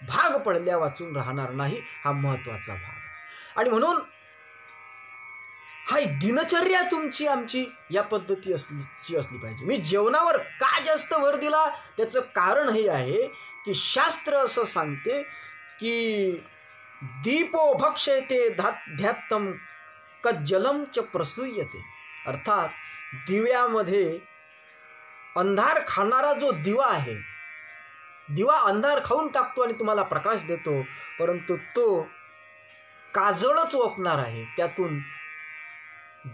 भाग पडल्या वाचून राहणार नाही. हा महत्वाचा भाग आहे. आणि म्हणून हा दिनचर्या तुमची आमची या पद्धती असली पाहिजे. मी जेवणावर का जास्त भर दिला त्याचं कारण हे आहे की शास्त्र असं सांगते की दीपो भक्षयते ध्यात्तम कज्जलम च प्रसूयते. अर्थात दिव्यामध्ये अंधार खाणारा जो दिवा आहे, दिवा अंधार खाऊन टाकतो आणि तुम्हाला प्रकाश देतो, परंतु तो काजळच ओकणार आहे. त्यातून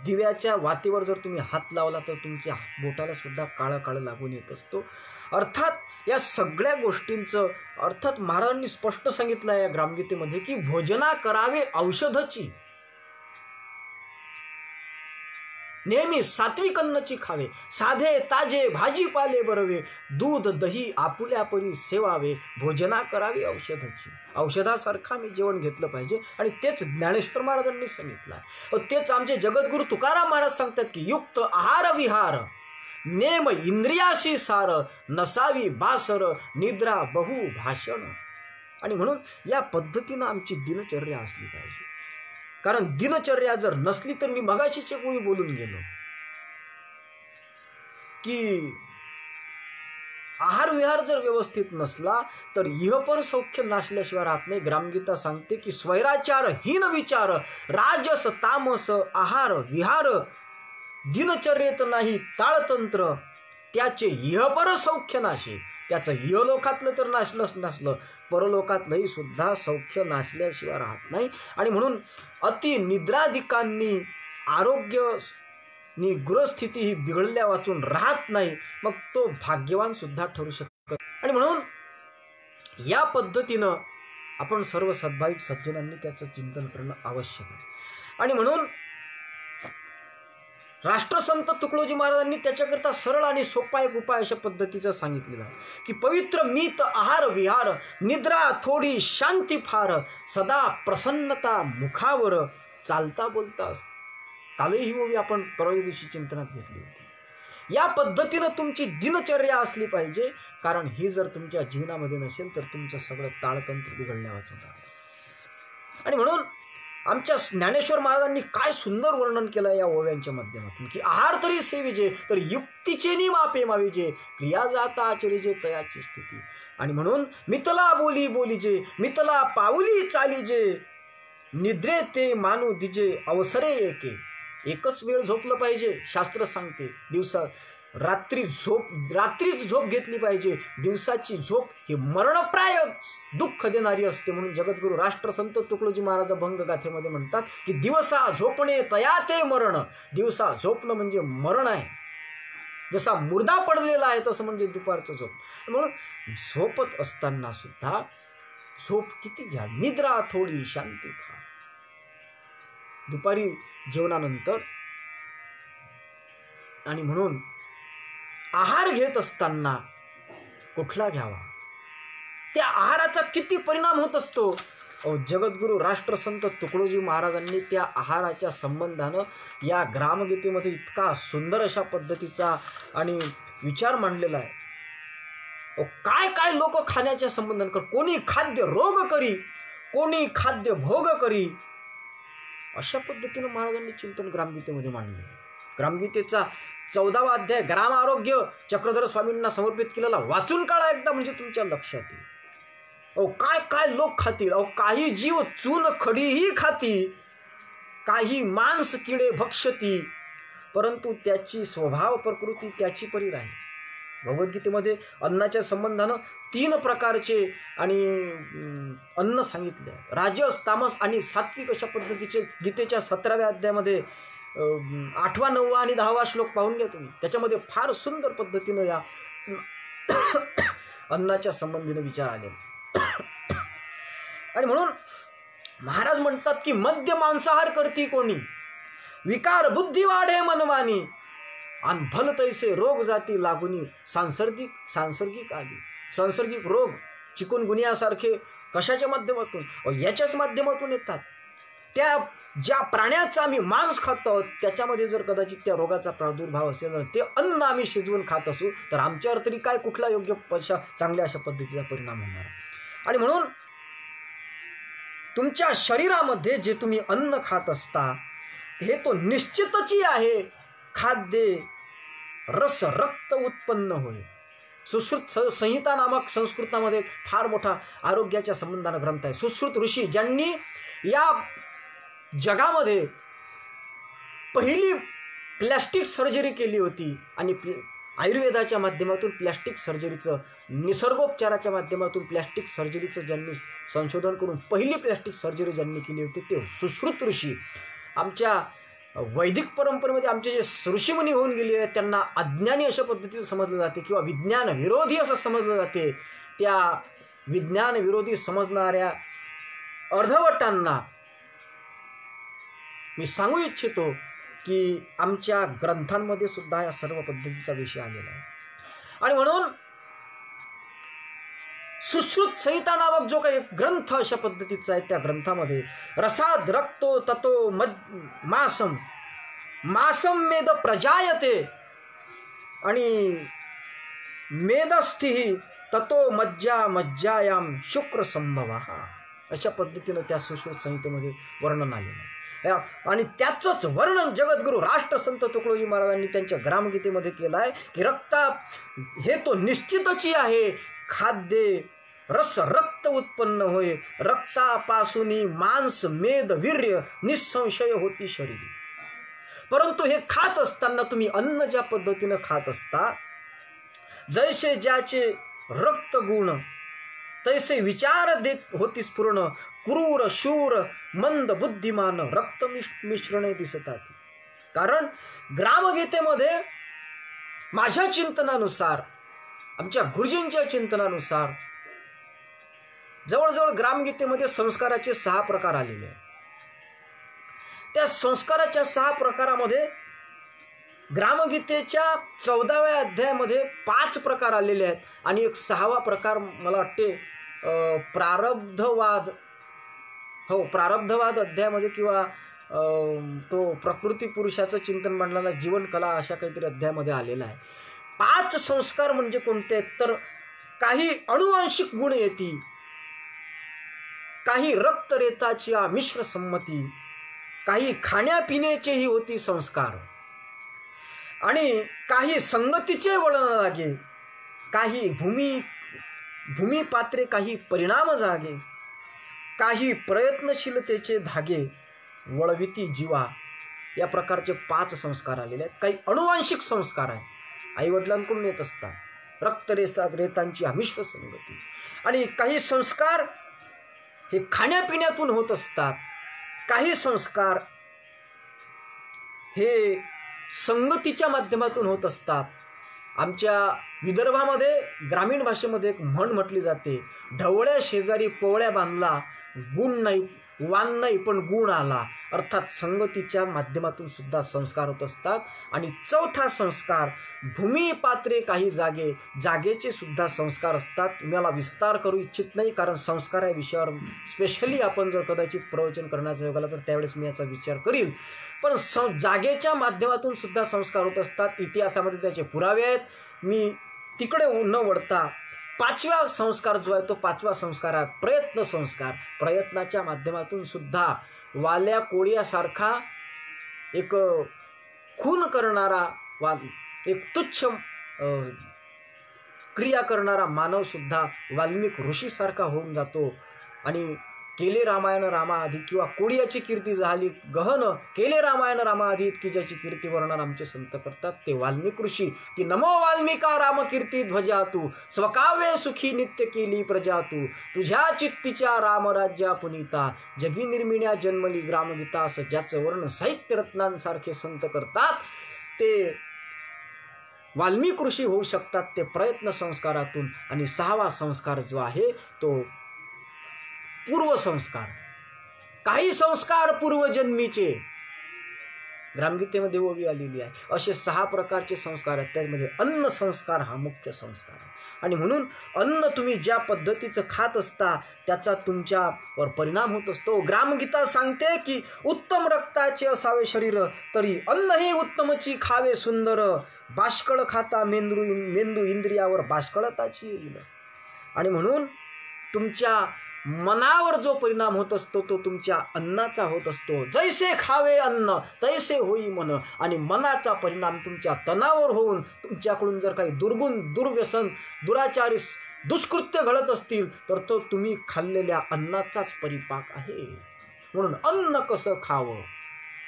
दिव्याच्या वातीवर जर तुम्ही हात लावला तर तुमच्या बोटाला सुद्धा काळं काळं लागून येत असतो. अर्थात या सगळ्या गोष्टींचं अर्थात महाराजांनी स्पष्ट सांगितलं आहे या ग्रामगीतेमध्ये की भोजना करावे औषधची, नेहमी सात्विक अन्नची खावे, साधे ताजे भाजीपाले बरवे, दूध दही आपुल्या परी सेवावे, भोजना करावी औषधाची. औषधासारखं आम्ही जेवण घेतलं पाहिजे. आणि तेच ज्ञानेश्वर महाराजांनी सांगितलं आहे. तेच आमचे जगद्गुरु तुकाराम महाराज सांगतात की युक्त आहार विहार, नेम इंद्रियाशी सार, नसावी बासर, निद्रा बहु भाषण. आणि म्हणून या पद्धतीनं आमची दिनचर्या असली पाहिजे. कारण दिनचर्या जर नसली तर मी मगाशीच्या वेळी बोलून गेलो की आहार विहार जर व्यवस्थित नसला तर इहपर सौख्य नाशल्याशिवाय राहत नाही. ग्रामगीता सांगते की स्वैराचार हीन विचार, राजस तामस आहार विहार, दिनचर्येत नाही ताळतंत्र, त्याचे इहपर सौख्य नाशे. त्याचं इहलोकातलं तर नसलं परलोकातलंही सुद्धा सौख्य नाशल्याशिवाय राहत नाही. आणि म्हणून अति निद्राधिकांनी आरोग्य नि गृहस्थिती ही बिघडल्या वाचून राहत नाही, मग तो भाग्यवान सुद्धा ठरू शकतो. आणि म्हणून या पद्धतीनं आपण सर्व सद्भाविक सज्जनांनी त्याचं चिंतन करणं आवश्यक आहे. आणि म्हणून राष्ट्रसंत तुकडोजी महाराजांनी त्याच्याकरता सरळ आणि सोपा एक उपाय अशा पद्धतीचा सांगितलेला आहे की पवित्र मीत आहार विहार, निद्रा थोडी शांती फार, सदा प्रसन्नता मुखावर, चालता बोलता कालही ही मूवी आपण परवा दिवशी चिंतनात घेतली होती. या पद्धतीनं तुमची दिनचर्या असली पाहिजे. कारण ही जर तुमच्या जीवनामध्ये नसेल तर तुमचं सगळं ताळतंत्र बिघडल्या वाचून राहतं. आणि म्हणून आमच्या ज्ञानेश्वर महाराजांनी काय सुंदर वर्णन केलं या ओव्यांच्या माध्यमातून की आहार तरी सेविजे तर युक्तीचे नि मापे माविजे, क्रिया जाता आचरिजे तयाची स्थिती. आणि म्हणून मितला बोली बोलीजे, मितला पाऊली चालीजे, निद्रे ते मानू दिजे अवसरे एके. एकच वेळ झोपलं पाहिजे. शास्त्र सांगते दिवसा रात्रीच झोप घेतली पाहिजे. दिवसाची झोप ही मरणप्राय दुःख देणारी असते. म्हणून जगद्गुरु राष्ट्रसंत तुकडोजी महाराज भंग गाथेमध्ये म्हणतात की दिवसा झोपणे तया ते मरण. दिवसा झोपणं म्हणजे मरण आहे. जसा मुर्दा पडलेला आहे तसं म्हणजे दुपारचं झोप. म्हणून झोपत असताना सुद्धा झोप किती घ्यावी, निद्रा थोडी शांती फार. दुपारी जेवणानंतर. आणि म्हणून आहार घेत असताना कुठला घ्यावा, त्या आहाराचा किती परिणाम होत असतो. जगद्गुरु राष्ट्रसंत तुकडोजी महाराजांनी त्या आहाराच्या संबंधानं या ग्रामगीतेमध्ये इतका सुंदर अशा पद्धतीचा आणि विचार मांडलेला आहे. काय काय लोक खाण्याच्या संबंधानं कोणी खाद्य रोग करी, कोणी खाद्य भोग करी. अशा पद्धतीनं महाराजांनी चिंतन ग्रामगीतेमध्ये मांडले. ग्रामगीतेचा 14वा अध्याय ग्राम आरोग्य चक्रधर स्वामींना समर्पित केलेला वाचून काढा एकदा, म्हणजे तुमच्या लक्षात येईल. अहो काय काय लोक खातील. अहो काही जीव चून खडीही खाती, काही मांस किडे भक्षती, परंतु त्याची स्वभाव प्रकृती त्याची परी राहील. भगवद्गीतेमध्ये अन्नाच्या संबंधानं 3 प्रकारचे आणि अन्न सांगितले आहे. राजस, तामस आणि सात्विक अशा पद्धतीचे गीतेच्या 17व्या अध्यायामध्ये 8वा, 9वा आणि 10वा श्लोक पाहून घ्या तुम्ही. त्याच्यामध्ये फार सुंदर पद्धतीनं या अन्नाच्या संबंधीने विचार आले. आणि म्हणून महाराज म्हणतात की मद्य मांसाहार करती कोणी, विकार बुद्धी वाढे मनवानी, आणि भल तैसे रोग जाती लागुनी, सांसर्गिक आदी. सांसर्गिक रोग चिकुनगुनियासारखे कशाच्या माध्यमातून, याच्याच माध्यमातून येतात. त्या ज्या प्राण्याचा आम्ही मांस खातो त्याच्यामध्ये जर कदाचित त्या रोगाचा प्रादुर्भाव असेल तर ते अन्न आम्ही शिजवून खात असू तर आमच्यावर तरी काय कुठला योग्य चांगल्या अशा पद्धतीचा परिणाम होणार. आणि म्हणून तुमच्या शरीरामध्ये जे तुम्ही अन्न खात असता हे तो निश्चितची आहे. खाद्य रस रक्त उत्पन्न होय. सुश्रुत संहिता नामक संस्कृतामध्ये फार मोठा आरोग्याच्या संबंधानं ग्रंथ आहे. सुश्रुत ऋषी ज्यांनी या जगामध्ये पहिली प्लॅस्टिक सर्जरी केली होती आणि आयुर्वेदाच्या माध्यमातून प्लॅस्टिक सर्जरीचं, निसर्गोपचाराच्या माध्यमातून प्लॅस्टिक सर्जरीचं ज्यांनी संशोधन करून पहिली प्लॅस्टिक सर्जरी ज्यांनी केली होती ते सुश्रुत ऋषी. आमच्या वैदिक परंपरेमध्ये आमचे जे ऋषीमुनी होऊन गेले आहेत त्यांना अज्ञानी अशा पद्धतीचं समजलं जाते किंवा विज्ञान विरोधी असं समजलं जाते. त्या विज्ञान विरोधी समजणाऱ्या अर्धवटांना मी सांगू इच्छितो की आमच्या ग्रंथांमध्ये सुद्धा या सर्व पद्धतीचा विषय आलेला आहे. आणि म्हणून सुश्रुत संहिता नामक जो काही ग्रंथ अशा पद्धतीचा आहे त्या ग्रंथामध्ये रसाद रक्तो ततो मासम मासम मेद प्रजायते आणि मेदस्थिही ततो मज्जा मज्जायाम शुक्र संभवा, अशा पद्धतीनं त्या सुश्रुत संहितेमध्ये वर्णन आलेलं आहे. आणि त्याचंच वर्णन जगद्गुरु राष्ट्रसंत तुकडोजी महाराजांनी त्यांच्या ग्रामगीतेमध्ये केलं आहे की रक्ता हे तो निश्चितची आहे. खाद्य रस रक्त उत्पन्न होय, रक्तापासून मांस मेद वीर्य निसंशय होती शरीर. परंतु हे खात असताना तुम्ही अन्न ज्या पद्धतीनं खात असता, जैसे ज्याचे रक्त गुण तैसे विचार देत होती स्फुरण, क्रूर शूर मंद बुद्धिमान रक्त मिश्रणे दिसतात. कारण ग्रामगीतेमध्ये माझ्या चिंतनानुसार, आमच्या गुरुजींच्या चिंतनानुसार जवळजवळ ग्रामगीतेमध्ये संस्काराचे 6 प्रकार आलेले आहेत. त्या संस्काराच्या 6 प्रकारामध्ये ग्रामगीतेच्या 14व्या अध्यायामध्ये 5 प्रकार आलेले आहेत आणि एक 6वा प्रकार मला वाटते प्रारब्धवाद, प्रारब्धवाद अध्यायामध्ये किंवा तो प्रकृती पुरुषाचं चिंतन मांडलेला जीवन कला अशा काहीतरी अध्यायामध्ये आलेला आहे. 5 संस्कार म्हणजे कोणते आहेत तर काही अनुवांशिक गुण येती, काही रक्तरेताची मिश्र संमती, काही खाण्यापिण्याचेही होती संस्कार आणि काही संगतीचे वळण लागे, काही भूमिपात्रे काही परिणाम जागे, काही प्रयत्नशीलतेचे धागे वळविती जीवा. या प्रकारचे 5 संस्कार आलेले आहेत. काही अनुवांशिक संस्कार आहे, आईवडिलांकडून येत असतात, रक्तरेतांची मिश्र संगती. आणि काही संस्कार हे खाण्यापिण्यातून होत असतात, काही संस्कार हे संगतीच्या माध्यमातून होत असतात. आमच्या विदर्भामध्ये ग्रामीण भाषेमध्ये एक म्हण म्हटली जाते, ढवळ्या शेजारी पोवळ्या बांधला, गुण नाही वान नाही पण गुण आला. अर्थात संगतीच्या माध्यमातून सुद्धा संस्कार होत असतात. आणि 4था संस्कार भूमिपात्रे काही जागेचे सुद्धा संस्कार असतात. मला विस्तार करू इच्छित नाही कारण संस्कार या विषयावर स्पेशली आपण जर कदाचित प्रवचन करण्याचा योग आला तर त्यावेळेस मी याचा विचार करील. पण जागेच्या माध्यमातून सुद्धा संस्कार होत असतात. इतिहासामध्ये त्याचे पुरावे आहेत. मी तिकडे न वळता पाचवा संस्कार जो आहे तो पाचवा संस्कार आहे प्रयत्न संस्कार. प्रयत्नाच्या माध्यमातून सुद्धा वाल्या कोळ्यासारखा एक खून करणारा वा एक तुच्छ क्रिया करणारा मानव सुद्धा वाल्मिक ऋषीसारखा होऊन जातो. आणि केले रामायण रामाआधी किंवा कोळ्याची कीर्ती झाली गहन, केले रामायण रामाआधी इतकी ज्याची कीर्ती वर्णन आमचे संत करतात ते वाल्मिक ऋषी. की नमो वाल्मिका राम कीर्ती ध्वजा तू, स्वकाव्य सुखी नित्य केली प्रजा तू, तुझ्या चित्तीच्या रामराज्या पुनीता, जगी निर्मिण्या जन्मली ग्रामगीता. असं ज्याचं वर्णन साहित्य रत्नांसारखे संत करतात ते वाल्मिक ऋषी होऊ शकतात ते प्रयत्न संस्कारातून. आणि सहावा संस्कार जो आहे तो पूर्वसंस्कार. काही संस्कार पूर्वजन्मीचे ग्रामगीतेमध्ये ओवी आलेली आहे. असे 6 प्रकारचे संस्कार आहेत. त्यामध्ये अन्न संस्कार हा मुख्य संस्कार आहे. आणि म्हणून अन्न तुम्ही ज्या पद्धतीचं खात असता त्याचा तुमच्यावर परिणाम होत असतो. ग्रामगीता सांगते की उत्तम रक्ताचे असावे शरीर, तरी अन्नही उत्तमची खावे सुंदर, बाष्कळ खाता मेंदू इंद्रियावर बाष्कळताची येईल. आणि म्हणून तुमच्या मनावर जो परिणाम होत असतो तो तुमच्या अन्नाचा होत असतो. जैसे खावे अन्न तैसे होई मन. आणि मनाचा परिणाम तुमच्या तनावर होऊन तुमच्याकडून जर काही दुर्गुण, दुर्व्यसन, दुराचारी, दुष्कृत्य घडत असतील तर तो तुम्ही खाल्लेल्या अन्नाचाच परिपाक आहे. म्हणून अन्न कसं खावं,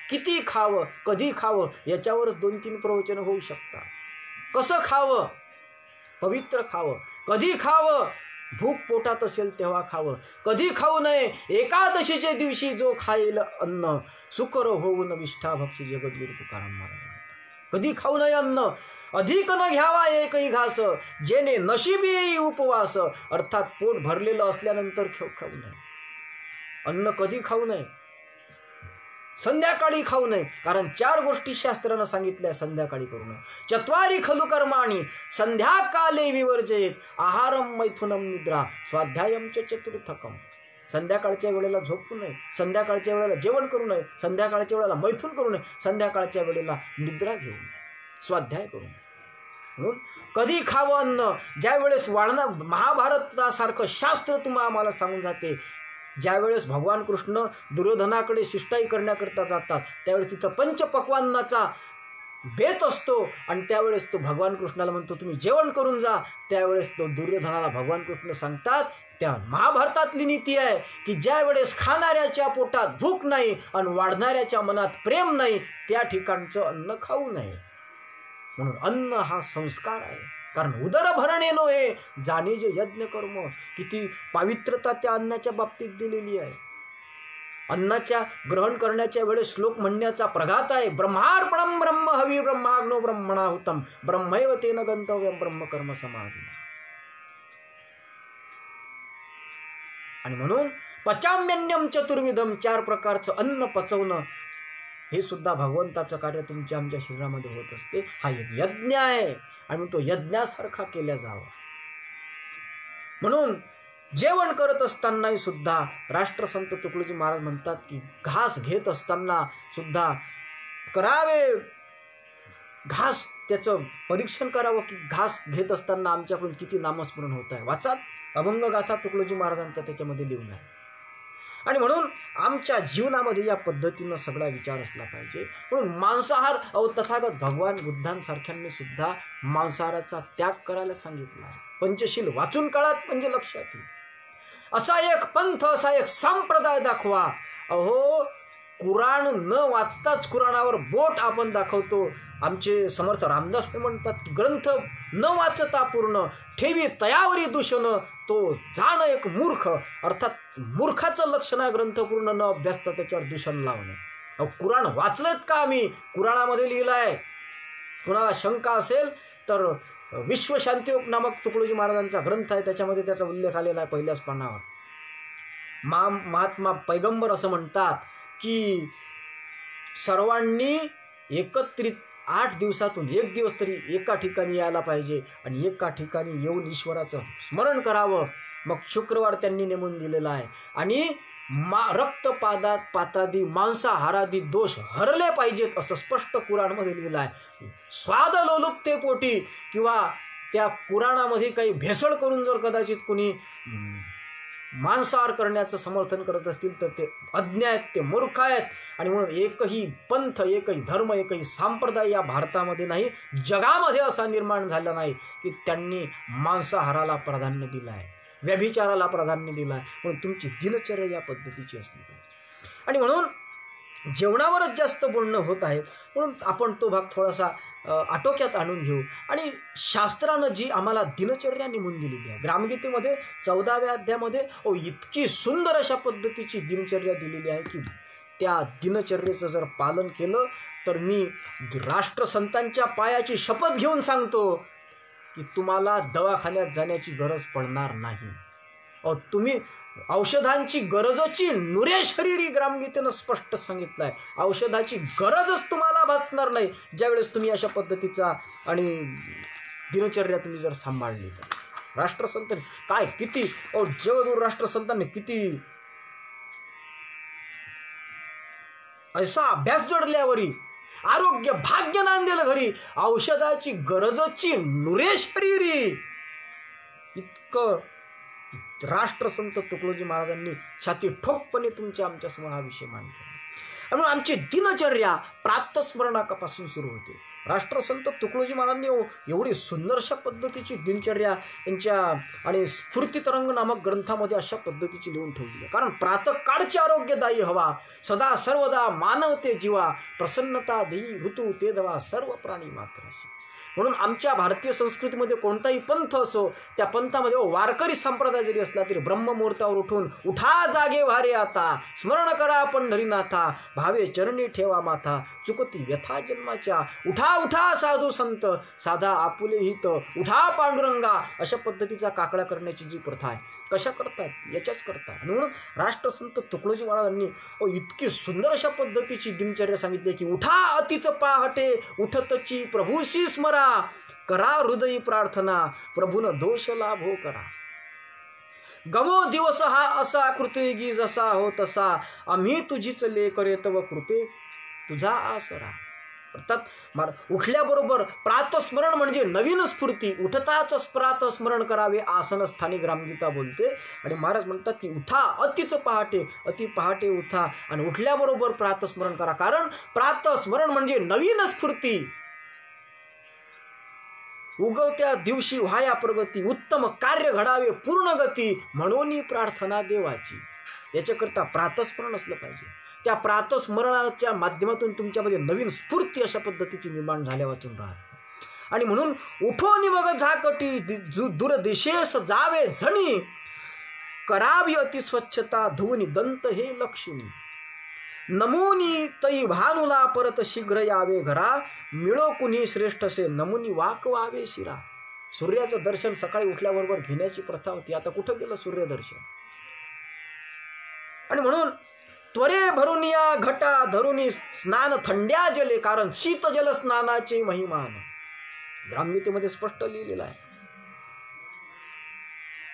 किती खावं, कधी खावं याच्यावरच 2-3 प्रवचन होऊ शकतात. कसं खावं, पवित्र खावं, कधी खावं, भूक पोटात असेल तेव्हा खावं, कधी खाऊ नये, एकादशीच्या दिवशी जो खाईल अन्न सुकर होऊन विष्ठा भक्षी जगद्गुरु तुकाराम महाराज. कधी खाऊ नये अन्न, अधिक न घ्यावा एकही घास, जेणे नशीब येई उपवास. अर्थात पोट भरलेलं असल्यानंतर खाऊ नये. अन्न कधी खाऊ नये, संध्याकाळी खाऊ नये. कारण 4 गोष्टी शास्त्रानं सांगितल्या संध्याकाळी करू नये. चत्वारी खलु कर्माणि संध्याकाले विवर्जयेत, आहारम मैथुनम निद्रा स्वाध्यायम च चतुर्थकम. संध्याकाळच्या वेळेला झोपू नये, संध्याकाळच्या वेळेला जेवण करू नये, संध्याकाळच्या वेळेला मैथून करू नये, संध्याकाळच्या वेळेला निद्रा घेऊ नये, स्वाध्याय करू नये. म्हणून कधी खावं अन्न, ज्या वेळेस वाढणार महाभारतासारखं शास्त्र तुम्हाला आम्हाला सांगून जाते. ज्यावेळेस भगवान कृष्ण दुर्योधनाकडे शिष्टाई करण्याकरता जातात त्यावेळेस तिथं पंचपक्वान्नाचा बेत असतो आणि त्यावेळेस तो भगवान कृष्णाला म्हणतो तुम्ही जेवण करून जा. त्यावेळेस तो दुर्योधनाला भगवान कृष्ण सांगतात, त्या महाभारतातली नीती आहे की ज्या वेळेस खाणाऱ्याच्या पोटात भूक नाही आणि वाढणाऱ्याच्या मनात प्रेम नाही त्या ठिकाणचं अन्न खाऊ नये. म्हणून अन्न हा संस्कार आहे. कारण उदर भरणे नोहे जाणे जे यज्ञ कर्म. किती पवित्रता त्या अन्नाच्या बाबतीत दिलेली आहे. अन्नाच्या ग्रहण करण्याच्या वेळेस श्लोक म्हणण्याचा प्रघात आहे. ब्रह्मार्पणम ब्रह्म हवी ब्रह्माग्नो ब्रह्मणाहुतम ब्रह्मैव तेन गंतव्यम ब्रह्मकर्म समाधी. आणि म्हणून पचाम्यन्यम चतुर्विधम 4 प्रकारचं अन्न पचवणं हे सुद्धा भगवंताचं कार्य तुमच्या आमच्या शरीरामध्ये होत असते. हा एक यज्ञ आहे आणि तो यज्ञासारखा केला जावा. म्हणून जेवण करत असतानाही सुद्धा राष्ट्रसंत तुकडोजी महाराज म्हणतात की घास घेत असताना सुद्धा करावे, घास त्याचं परीक्षण करावं की घास घेत असताना आमच्याकडून किती नामस्मरण होत आहे. वाचा अभंगगाथा तुकडोजी महाराजांचा त्याच्यामध्ये लिहून आहे. आणि म्हणून आमच्या जीवनामध्ये या पद्धतीनं सगळा विचार असला पाहिजे. म्हणून मांसाहार तथागत भगवान बुद्धांसारख्यांनी सुद्धा मांसाहाराचा त्याग करायला सांगितला. पंचशील वाचून काळात म्हणजे लक्षात येईल. असा एक पंथ, असा एक संप्रदाय दाखवा. अहो कुराण न वाचताच कुराणावर बोट आपण दाखवतो. आमचे समर्थ रामदास म्हणतात की ग्रंथ न वाचता पूर्ण ठेवी तयावरी दूषण, तो जाण एक मूर्ख. अर्थात मूर्खाचं लक्षण आहे ग्रंथ पूर्ण न अभ्यासता त्याच्यावर दूषण लावणे. अहो कुराण वाचलेत का आम्ही? कुराणामध्ये लिहिलं आहे. कुणाला शंका असेल तर विश्वशांतियोग नामक तुकडोजी महाराजांचा ग्रंथ आहे, त्याच्यामध्ये त्याचा उल्लेख आलेला आहे पहिल्याच पानावर. महात्मा पैगंबर असं म्हणतात की सर्वांनी एकत्रित 8 दिवसातून 1 दिवस तरी एका ठिकाणी यायला पाहिजे आणि एका ठिकाणी येऊन ईश्वराचं स्मरण करावं. मग शुक्रवार त्यांनी नेमून दिलेला आहे. आणि रक्तपादात पातादी मांसाहारादी दोष हरले पाहिजेत असं स्पष्ट कुराणमध्ये लिहिलं आहे. स्वाद लोलुपते पोटी किंवा त्या पुराणामध्ये काही भेसळ करून जर कदाचित कुणी मांसाहार करण्याचं समर्थन करत असतील तर ते अज्ञ आहेत, ते मूर्ख आहेत. आणि म्हणून एकही पंथ, एकही धर्म, एकही संप्रदाय या भारतामध्ये नाही, जगामध्ये असा निर्माण झाला नाही की त्यांनी मांसाहाराला प्राधान्य दिलं आहे, व्यभिचाराला प्राधान्य दिलं आहे. म्हणून तुमची दिनचर्या या पद्धतीची असली पाहिजे. आणि म्हणून जेवणावरच जास्त बोलणं होत आहे, म्हणून आपण तो भाग थोडासा आटोक्यात आणून घेऊ. आणि शास्त्रानं जी आम्हाला दिनचर्या नेमून दिलेली आहे, ग्रामगीतेमध्ये 14व्या अध्यायामध्ये इतकी सुंदर अशा पद्धतीची दिनचर्या दिलेली आहे की त्या दिनचर्येचं जर पालन केलं तर मी राष्ट्रसंतांच्या पायाची शपथ घेऊन सांगतो की तुम्हाला दवाखान्यात जाण्याची गरज पडणार नाही. तुम्ही औषधांची गरजची नुरे शरीरी ग्रामगीतेनं स्पष्ट सांगितलं आहे. औषधाची गरजच तुम्हाला भासणार नाही ज्यावेळेस तुम्ही अशा पद्धतीचा आणि दिनचर्या तुम्ही जर सांभाळली तर. राष्ट्रसंत काय किती जगद्गुरू राष्ट्रसंतांनी किती ऐसा अभ्यास जडल्यावरी आरोग्य भाग्य नांदेल घरी, औषधाची गरजची नुरे शरीरी, इतकं राष्ट्रसंत तुकडोजी महाराजांनी छाती ठोकपणे तुमच्या आमच्यासमोर हा विषय मांडला. म्हणून आमची दिनचर्या प्रातस्मरणापासून सुरू होते. राष्ट्रसंत तुकडोजी महाराजांनी एवढी सुंदर अशा पद्धतीची दिनचर्या यांच्या आणि स्फूर्तितरंग नामक ग्रंथामध्ये अशा पद्धतीची लिहून ठेवली आहे. कारण प्रातःकाळची आरोग्यदायी हवा, सदा सर्वदा मानवते जीवा, प्रसन्नता देई ऋतू ते दवा, सर्व प्राणी मात्राशी. म्हणून आमच्या भारतीय संस्कृतीमध्ये कोणताही पंथ असो, त्या पंथामध्ये वारकरी संप्रदाय जरी असला तरी ब्रह्ममुहूर्तावर उठून उठा जागे व्हारे आता, स्मरण करा पंढरीनाथा, भावे चरणी ठेवा माथा, चुकती व्यथा जन्माच्या, उठा उठा साधू संत, साधा आपुले हित, उठा पांडुरंगा, अशा पद्धतीचा काकडा करण्याची जी प्रथा आहे, कशा करतात याच्याच करतात. आणि म्हणून राष्ट्रसंत तुकडोजी महाराजांनी इतकी सुंदर अशा पद्धतीची दिनचर्या सांगितली की उठा अतिच पहाटे, उठतची प्रभूशी स्मरा, करा हृदयी प्रार्थना, प्रभून दोष लाभो करा. गमो दिवस हा असा, कृतयुगी जसा हो तसा, आम्ही तुझीच लेकरे तव कृपे तुझा आसरा. अर्थात उठल्याबरोबर प्रातस्मरण म्हणजे नवीन स्फूर्ती, उठताच प्रातस्मरण करावे आसनस्थानी ग्रामगीता बोलते. आणि महाराज म्हणतात की उठा अतिच पहाटे, अति पहाटे उठा आणि उठल्याबरोबर प्रातस्मरण करा. कारण प्रातस्मरण म्हणजे नवीन स्फूर्ती, उगवत्या दिवशी व्हाया प्रगती, उत्तम कार्य घडावे पूर्ण गती, म्हणून प्रार्थना देवाची. याच्याकरता प्रातस्मरण असलं पाहिजे. त्या प्रातस्मरणाच्या माध्यमातून तुमच्यामध्ये नवीन स्फूर्ती अशा पद्धतीची निर्माण झाल्या वाचून राहते. आणि म्हणून उठोनी मग झाकटी, दूरदिशेस जावे झणी, करावी अति स्वच्छता, धुवनी दंत हे लक्ष्मी, नमुनी तई भानुला परत शीघ्र यावे घरा, मिळो कुणी श्रेष्ठसे नमुनी वाकवावे शिरा. सूर्याचं दर्शन सकाळी उठल्याबरोबर घेण्याची प्रथा होती, आता कुठं गेलं सूर्यदर्शन. आणि म्हणून त्वरे भरून या घटा धरुनी स्नान थंड्या जले, कारण शीत जल स्नानाचे महिमान ग्रामगीतेमध्ये स्पष्ट लिहिलेलं आहे.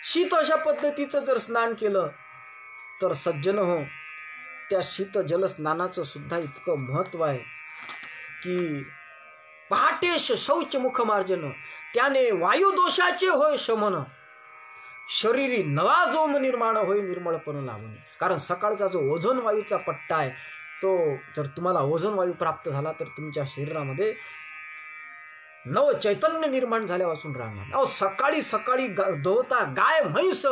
शीत अशा पद्धतीचं जर स्नान केलं तर सज्जन हो, त्या शीत जल स्नानाचं सुद्धा इतकं महत्व आहे की पहाटेश शौच मुखमार्जन, त्याने वायुदोषाचे होय शमन, शरीरी नवा जोम निर्माण होय निर्मळपण लावून. कारण सकाळचा जो ओझोन वायूचा पट्टा आहे तो जर तुम्हाला ओझोन वायू प्राप्त झाला तर तुमच्या शरीरामध्ये नव चैतन्य निर्माण झाल्यापासून राहणार. सकाळी सकाळी दोहता गाय म्हैस,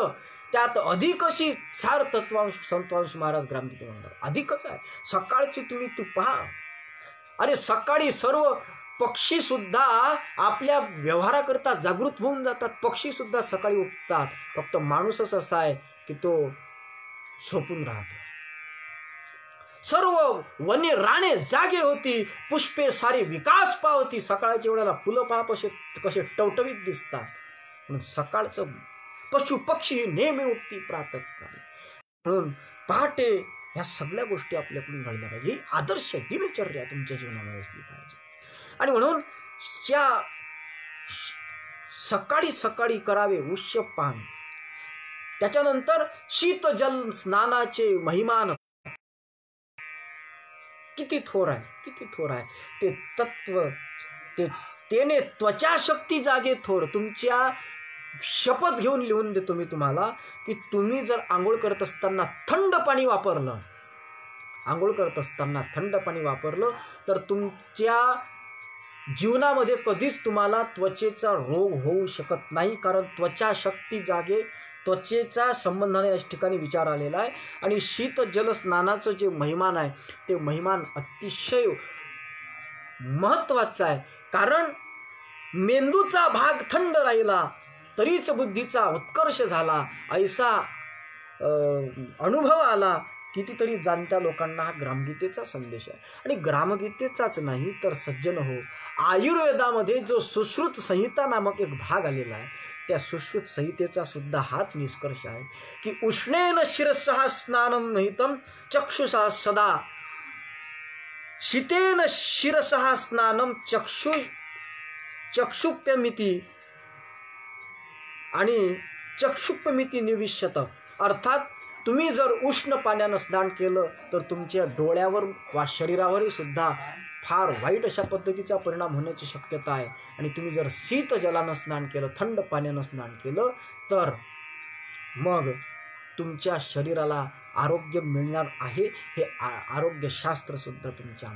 त्यात अधिक अशी सार तत्वांश संतवांश महाराज ग्रामगीते म्हणतात. अधिकच आहे सकाळची. तुम्ही तू पहा, अरे सकाळी सर्व पक्षी सुद्धा आपल्या व्यवहाराकरता जागृत होऊन जातात. पक्षी सुद्धा सकाळी उठतात. फक्त माणूसच असा आहे की तो झोपून राहतो. सर्व वने राणे जागे होती, पुष्पे सारी विकास पावती, सकाळच्या वेळेला फुलं पहा कसे टवटवीत दिसतात. म्हणून सकाळचं पशु पक्षी नेहमी उठती प्रातःकाळी. म्हणून पहाटे ह्या सगळ्या गोष्टी आपल्याकडून घडल्या पाहिजे. ही आदर्श दिनचर्या तुमच्या जीवनामध्ये असली पाहिजे. आणि म्हणून त्या सकाळी सकाळी करावे उष्यपान, त्याच्यानंतर शीतजल स्नानाचे महिमान. किती थोर आहे, किती थोर आहे ते तत्व, ते तेने त्वचा शक्ती जागे थोर. तुमच्या शपथ घेऊन लिहून देतो मी तुम्हाला की तुम्ही जर आंघोळ करत असताना थंड पाणी वापरलं, आंघोळ करत असताना थंड पाणी वापरलं तर तुमच्या जीवनामध्ये कधीच तुम्हाला त्वचेचा रोग होऊ शकत नाही. कारण त्वचा शक्ती जागे, त्वचेचा संबंधाने या ठिकाणी विचार आलेला आहे. आणि शीत जल स्नानाचं जे महिमान आहे ते महिमान अतिशय महत्त्वाचं आहे. कारण मेंदूचा भाग थंड राहिला तरीच बुद्धीचा उत्कर्ष झाला, ऐसा अनुभव आला. कितीतरी जाणत्या लोकांना हा ग्रामगीतेचा संदेश आहे. आणि ग्रामगीतेचाच नाही तर सज्जन हो, आयुर्वेदामध्ये जो सुश्रुत संहिता नामक एक भाग आलेला आहे त्या सुश्रुत संहितेचा सुद्धा हाच निष्कर्ष आहे की उष्णेन शिरसः स्नानं महितं चक्षुषा सदा, शीतेन शिरसः स्नानं चक्षुप्यमिती आणि चक्षुप्यमिती निविष्यत. अर्थात तुम्ही जर उष्ण पाण्यानं स्नान केलं तर तुमच्या डोळ्यावर वा शरीरावरही सुद्धा फार वाईट अशा पद्धतीचा परिणाम होण्याची शक्यता आहे. आणि तुम्ही जर शीत जलानं स्नान केलं, थंड पाण्यानं स्नान केलं तर मग तुमच्या शरीराला आरोग्य मिळणार आहे. हे आरोग्यशास्त्र सुद्धा तुमच्या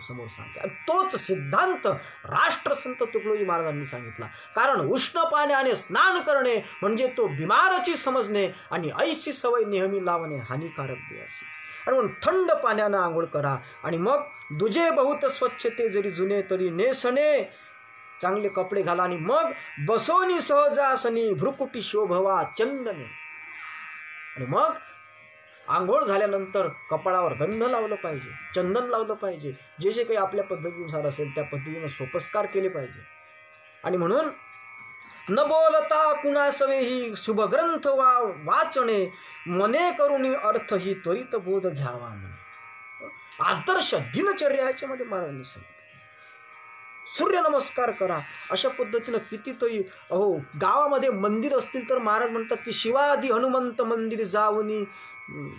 समोर सांगते. आणि तोच सिद्धांत राष्ट्रसंत तुकडोजी महाराजांनी सांगितला. कारण उष्ण पाण्याने स्नान करणे म्हणजे तो बिमाराची समजणे आणि ऐशी सवय नेहमी लावणे हानिकारक दे असे. आणि म्हणून थंड पाण्यानं आंघोळ करा. आणि मग दुजे बहुत स्वच्छते जरी जुने तरी नेसणे, चांगले कपडे घाला. आणि मग बसोनी सहजासनी भ्रुकुटी शोभवा चंदने. आणि मग आंघोळ झाल्यानंतर कपाळावर गंध लावलं पाहिजे, चंदन लावलं पाहिजे, जे जे काही आपल्या पद्धतीनुसार असेल त्या पद्धतीनं सोपस्कार केले पाहिजे. आणि म्हणून न बोलता कुणासवेही शुभग्रंथ वाचणे, मने करुणी अर्थ ही त्वरित बोध घ्यावा म्हणे. आदर्श दिनचर्या याच्यामध्ये महाराजांनी सांगितलं. सूर्यनमस्कार करा अशा पद्धतीनं कितीतरी. गावामध्ये मंदिर असतील तर महाराज म्हणतात की शिवादी हनुमंत मंदिर जाऊनी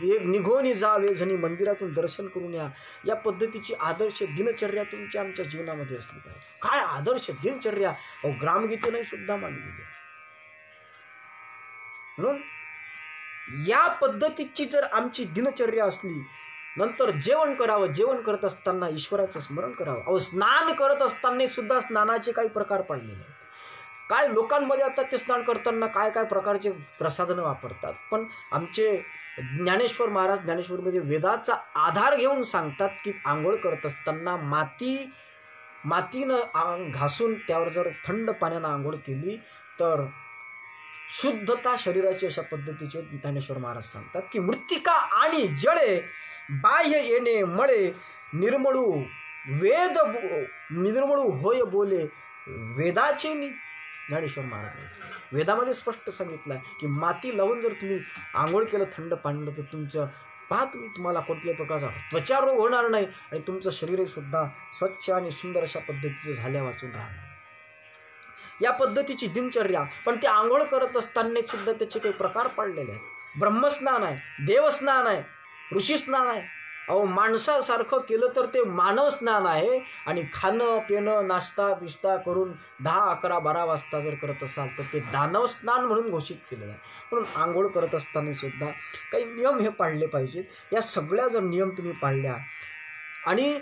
एक निघोनी जावे जणी, मंदिरातून दर्शन करून या. या पद्धतीची आदर्श दिनचर्या तुमच्या आमच्या जीवनामध्ये असली पाहिजे. काय आदर्श दिनचर्या ग्रामगीतेने सुद्धा मांडलेली आहे. म्हणून या पद्धतीची जर आमची दिनचर्या असली, नंतर जेवण करावं, जेवण करत असताना ईश्वराचं स्मरण करावं. स्नान करत असताना सुद्धा स्नानाचे काही प्रकार पाळलेले आहेत. काय लोकांमध्ये आता ते स्नान करताना काय काय प्रकारचे प्रसाधनं वापरतात. पण आमचे ज्ञानेश्वर महाराज ज्ञानेश्वरमध्ये वेदाचा आधार घेऊन सांगतात की आंघोळ करत असताना मातीनं घासून त्यावर जर थंड पाण्यानं आंघोळ केली तर शुद्धता शरीराची अशा पद्धतीचे ज्ञानेश्वर महाराज सांगतात की मृत्तिका आणि जळे बाह्य येणे मळे निर्मळू निर्मळू होय बोले वेदाचे ज्ञानेश्वर महाराज वेदामध्ये स्पष्ट सांगितलं आहे की माती लावून जर तुम्ही आंघोळ केलं थंड पाण्यानं तर तुम्हाला कोणत्याही प्रकारचा त्वचा रोग होणार नाही आणि तुमचं शरीर सुद्धा स्वच्छ आणि सुंदर अशा पद्धतीचं झाल्या वाचून राहणार. या पद्धतीची दिनचर्या. पण ते आंघोळ करत असताना सुद्धा त्याचे काही प्रकार पाडलेले आहेत. ब्रह्मस्नान आहे, देवस्नान आहे, ऋषी स्नान आहे. माणसासारखं केलं तर ते मानव स्नान आहे. आणि खाणं पिणं नाश्ता बिश्ता करून 10, 11, 12 वाजता जर करत असाल तर ते दानव स्नान म्हणून घोषित केलेलं आहे. म्हणून आंघोळ करत असताना सुद्धा काही नियम हे पाळले पाहिजेत. या सगळ्या जर नियम तुम्ही पाळल्या. आणि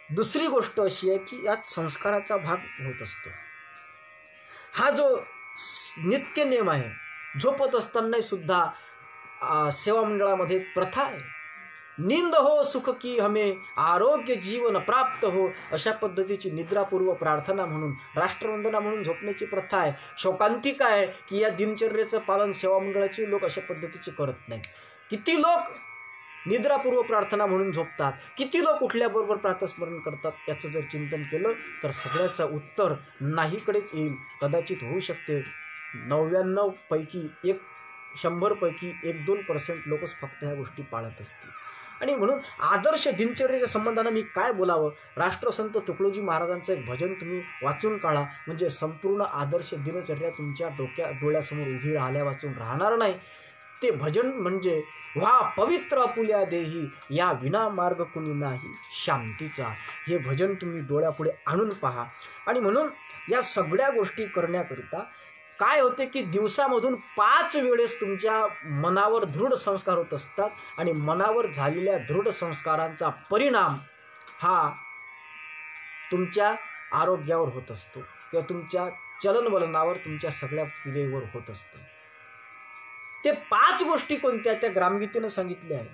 दुसरी गोष्ट अशी आहे की यात संस्काराचा भाग होत असतो. हा जो नित्य नियम आहे, झोपत असताना सुद्धा सेवा मंडळामध्ये एक प्रथा आहे. नींद हो सुख की हमें आरोग्य जीवन प्राप्त हो अशा पद्धतीची निद्रापूर्व प्रार्थना म्हणून राष्ट्रवंदना म्हणून झोपण्याची प्रथा आहे. शोकांतिक आहे की या दिनचर्येचं पालन सेवा मंडळाचे लोक अशा पद्धतीचे करत नाहीत. किती लोक निद्रापूर्व प्रार्थना म्हणून झोपतात, किती लोक उठल्याबरोबर प्रातस्मरण करतात. याचं जर चिंतन केलं तर सगळ्याचं उत्तर नाहीकडेच येईल. कदाचित होऊ शकते 99 पैकी 100 पैकी 1-2% लोकच फक्त ह्या गोष्टी पाळत असतील. आणि म्हणून आदर्श दिनचर्येच्या संबंधानं मी काय बोलावं. राष्ट्रसंत तुकडोजी महाराजांचं एक भजन तुम्ही वाचून काढा म्हणजे संपूर्ण आदर्श दिनचर्या तुमच्या डोळ्यासमोर उभी राहिल्या वाचून राहणार नाही. ते भजन म्हणजे व्हा पवित्र आपुल्या देही, या विना मार्ग कुणी नाही शांतीचा. हे भजन तुम्ही डोळ्यापुढे आणून पहा. आणि म्हणून या सगळ्या गोष्टी करण्याकरिता काय होते की दिवसामधून 5 वेळेस तुमच्या मनावर दृढ संस्कार होत असतात आणि मनावर झालेल्या दृढ संस्कारांचा परिणाम हा तुमच्या आरोग्यावर होत असतो किंवा तुमच्या चलनवलनावर, तुमच्या सगळ्या क्रियेवर होत असतो. ते 5 गोष्टी कोणत्या त्या ग्रामगीतेनं सांगितल्या आहे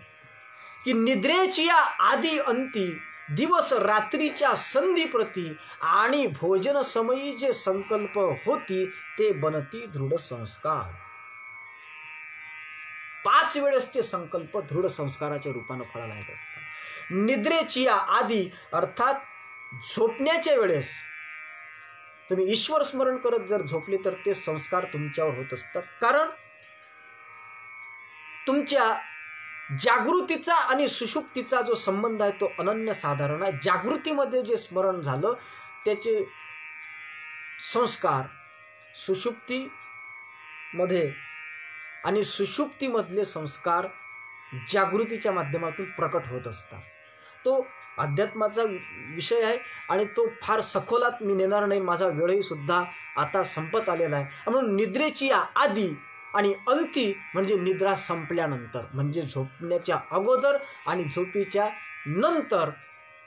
की निद्रेची या आदी अंती, दिवस रात्रीच्या संधी प्रती, आणि भोजन समयी जे संकल्प होती ते बनती दृढ संस्कार. 5 वेळेसचे संकल्प दृढ संस्काराच्या रूपानं फळाला येत असतात. निद्रेची या आधी अर्थात झोपण्याच्या वेळेस तुम्ही ईश्वर स्मरण करत जर झोपले तर ते संस्कार तुमच्यावर होत असतात. कारण तुमच्या जागृतीचा आणि सुषुप्तीचा जो संबंध आहे तो अनन्यसाधारण आहे. जागृतीमध्ये जे स्मरण झालं त्याचे संस्कार सुषुप्तीमध्ये आणि सुषुप्तीमधले संस्कार जागृतीच्या माध्यमातून प्रकट होत असतात. तो अध्यात्माचा विषय आहे आणि तो फार सखोलात मी नेणार नाही, माझा वेळही सुद्धा आता संपत आलेला आहे. म्हणून निद्रेची आधी आणि अंती म्हणजे निद्रा संपल्यानंतर, म्हणजे झोपण्याच्या अगोदर आणि झोपेच्या नंतर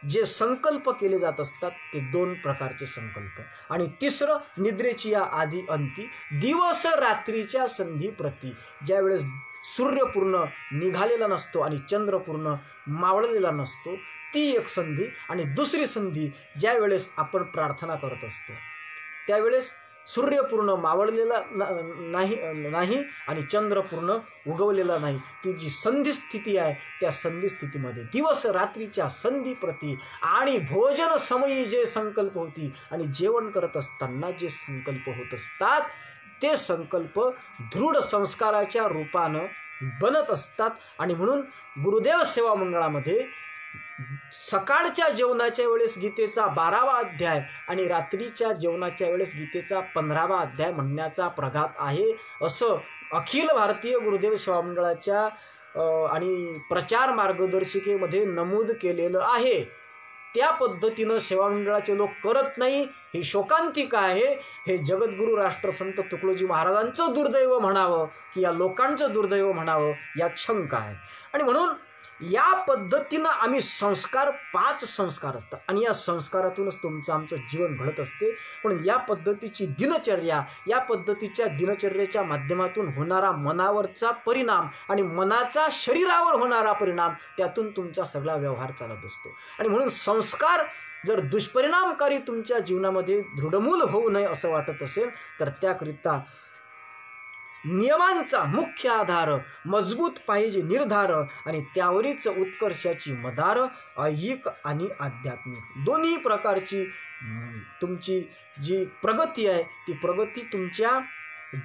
जे संकल्प केले जात असतात ते 2 प्रकारचे संकल्प. आणि तिसरं निद्रेची आधी अंती, दिवस रात्रीच्या संधी प्रती, ज्यावेळेस सूर्य पूर्ण निघालेला नसतो आणि चंद्र पूर्ण मावळलेला नसतो ती एक संधी. आणि दुसरी संधी ज्यावेळेस आपण प्रार्थना करत असतो त्यावेळेस सूर्य पूर्ण मावळलेला नाही आणि चंद्र पूर्ण उगवलेला नाही, ती जी संधी स्थिती आहे त्या संधी स्थितीमध्ये दिवस रात्रीच्या संधी प्रती आणि भोजन समयी जे संकल्प होती आणि जेवण करत असताना जे संकल्प होत असतात ते संकल्प दृढ संस्काराच्या रूपानं बनत असतात. आणि म्हणून गुरुदेव सेवा मंडळामध्ये सकाळच्या जेवणाच्या वेळेस गीतेचा 12वा अध्याय आणि रात्रीच्या जेवणाच्या वेळेस गीतेचा 15वा अध्याय म्हणण्याचा प्रघात आहे, असं अखिल भारतीय गुरुदेव सेवा मंडळाच्या आणि प्रचार मार्गदर्शिकेमध्ये नमूद केलेलं आहे. त्या पद्धतीनं सेवा मंडळाचे लोक करत नाही, ही शोकांतिका आहे. हे जगद्गुरू राष्ट्रसंत तुकडोजी महाराजांचं दुर्दैव म्हणावं की या लोकांचं दुर्दैव म्हणावं यात शंका आहे. आणि म्हणून या पद्धतीनं आम्ही संस्कार 5 संस्कार असतात आणि या संस्कारातूनच तुमचं आमचं जीवन घडत असते. पण या पद्धतीची दिनचर्या, या पद्धतीच्या दिनचर्येच्या माध्यमातून होणारा मनावरचा परिणाम आणि मनाचा शरीरावर होणारा परिणाम, त्यातून तुमचा सगळा व्यवहार चालत असतो. आणि म्हणून संस्कार जर दुष्परिणामकारी तुमच्या जीवनामध्ये दृढमूल होऊ नये असं वाटत असेल तर त्याकरिता नियमांचा मुख्य आधार मजबूत पाहिजे निर्धार आणि त्यावरीच उत्कर्षाची मदार, ऐहिक आणि आध्यात्मिक दोन्ही प्रकारची तुमची जी प्रगती आहे ती प्रगती तुमच्या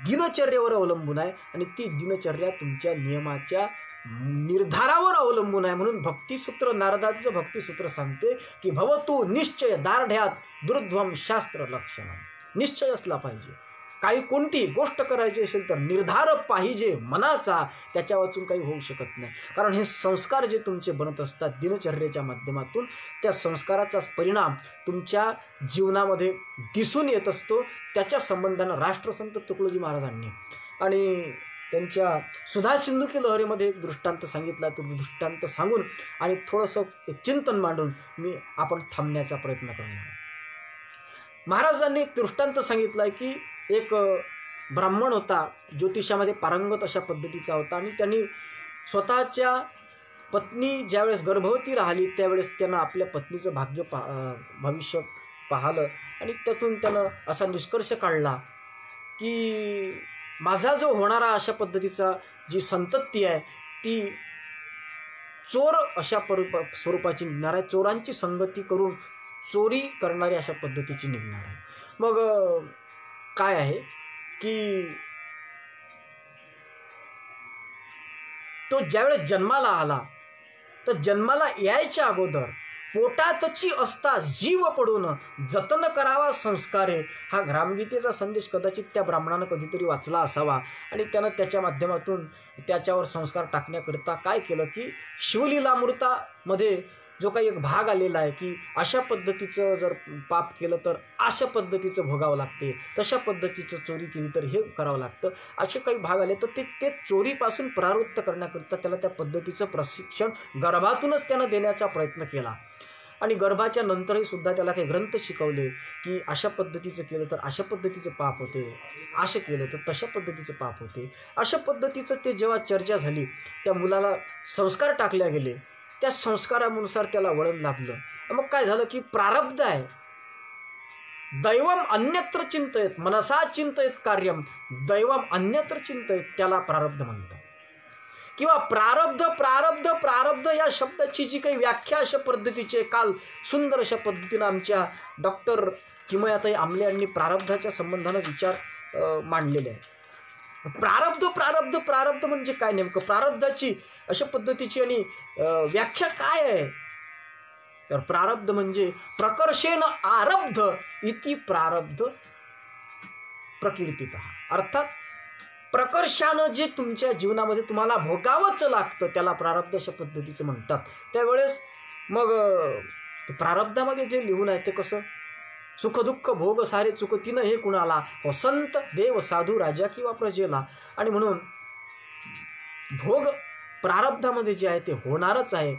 दिनचर्येवर अवलंबून आहे आणि ती दिनचर्या तुमच्या नियमाच्या निर्धारावर अवलंबून आहे. म्हणून भक्तिसूत्र, नारदांचं भक्तिसूत्र सांगते की भवतु निश्चय दार्ढ्यात दुर्ध्वम शास्त्र लक्षणम. निश्चय असला पाहिजे. काही कोणती गोष्ट करायची असेल तर निर्धार पाहिजे मनाचा, त्याच्या वाचून काही होऊ शकत नाही. कारण हे संस्कार जे तुमचे बनत असतात दिनचर्येच्या माध्यमातून, त्या संस्काराचाच परिणाम तुमच्या जीवनामध्ये दिसून येत असतो. त्याच्या संबंधानं राष्ट्रसंत तुकडोजी महाराजांनी आणि त्यांच्या सुधा सिंधुकी लहरीमध्ये एक दृष्टांत सांगितला. तो दृष्टांत सांगून आणि थोडंसं एक चिंतन मांडून आपण थांबण्याचा प्रयत्न करणार. महाराजांनी एक दृष्टांत सांगितला की एक ब्राह्मण होता, ज्योतिषामध्ये पारंगत अशा पद्धतीचा होता आणि त्यांनी स्वतःच्या पत्नी ज्यावेळेस गर्भवती राहिली त्यावेळेस त्यानं आपल्या पत्नीचं भविष्य पाहिलं आणि त्यातून त्यानं असा निष्कर्ष काढला की माझा जो होणारा अशा पद्धतीचा जी संतती आहे ती चोर अशा स्वरूपाची निघणार आहे, चोरांची संगती करून चोरी करणारी अशा पद्धतीची निघणार आहे. मग काय आहे की तो ज्यावेळेस जन्माला आला तर जन्माला यायच्या अगोदर पोटातची असता जीव पडून जतन करावा संस्कारे, हा ग्रामगीतेचा संदेश कदाचित त्या ब्राह्मणानं कधीतरी वाचला असावा आणि त्यानं त्याच्या माध्यमातून त्याच्यावर संस्कार टाकण्याकरिता काय केलं की शिवलीलामृतामध्ये जो काही एक भाग आलेला आहे की अशा पद्धतीचं जर पाप केलं तर अशा पद्धतीचं भोगावं लागते, तशा पद्धतीचं चोरी केली तर हे करावं लागतं, असे काही भाग आले. तर ते चोरीपासून परावृत्त करण्याकरिता त्याला त्या पद्धतीचं प्रशिक्षण गर्भातूनच त्यानं देण्याचा प्रयत्न केला. आणि गर्भाच्या नंतरही सुद्धा त्याला काही ग्रंथ शिकवले की अशा पद्धतीचं केलं तर अशा पद्धतीचं पाप होते, असं केलं तर तशा पद्धतीचं पाप होते. अशा पद्धतीचं ते जेव्हा चर्चा झाली, त्या मुलाला संस्कार टाकले गेले, त्या संस्कारानुसार त्याला वळण लाभलं. मग काय झालं की प्रारब्ध आहे, दैवम अन्यत्र चिंतयत मनसा चिंतयत कार्यम, दैवम अन्यत्र चिंतयत, त्याला प्रारब्ध म्हणतात. किंवा प्रारब्ध प्रारब्ध प्रारब्ध या शब्दाची जी काही व्याख्या अशा पद्धतीचे काल सुंदर अशा पद्धतीनं आमच्या डॉक्टर किमयाताई आमले यांनी प्रारब्धाच्या संबंधानं विचार मांडलेले आहे. प्रारब्ध प्रारब्ध प्रारब्ध म्हणजे काय, नेमकं प्रारब्धाची अशा पद्धतीची आणि व्याख्या काय आहे. तर प्रारब्ध म्हणजे प्रकर्षेण आरब्ध इति प्रारब्ध प्रकीर्तितः, अर्थात प्रकर्षानं जे तुमच्या जीवनामध्ये तुम्हाला भोगावंच लागतं त्याला प्रारब्ध अशा पद्धतीचं म्हणतात. त्यावेळेस मग प्रारब्धामध्ये जे लिहून आहे ते कसं, सुख दुःख भोग सारे चुकतीनं हे कुणाला, संत देव साधू राजा किंवा प्रजेला. आणि म्हणून भोग प्रारब्धामध्ये जे आहे ते होणारच आहे,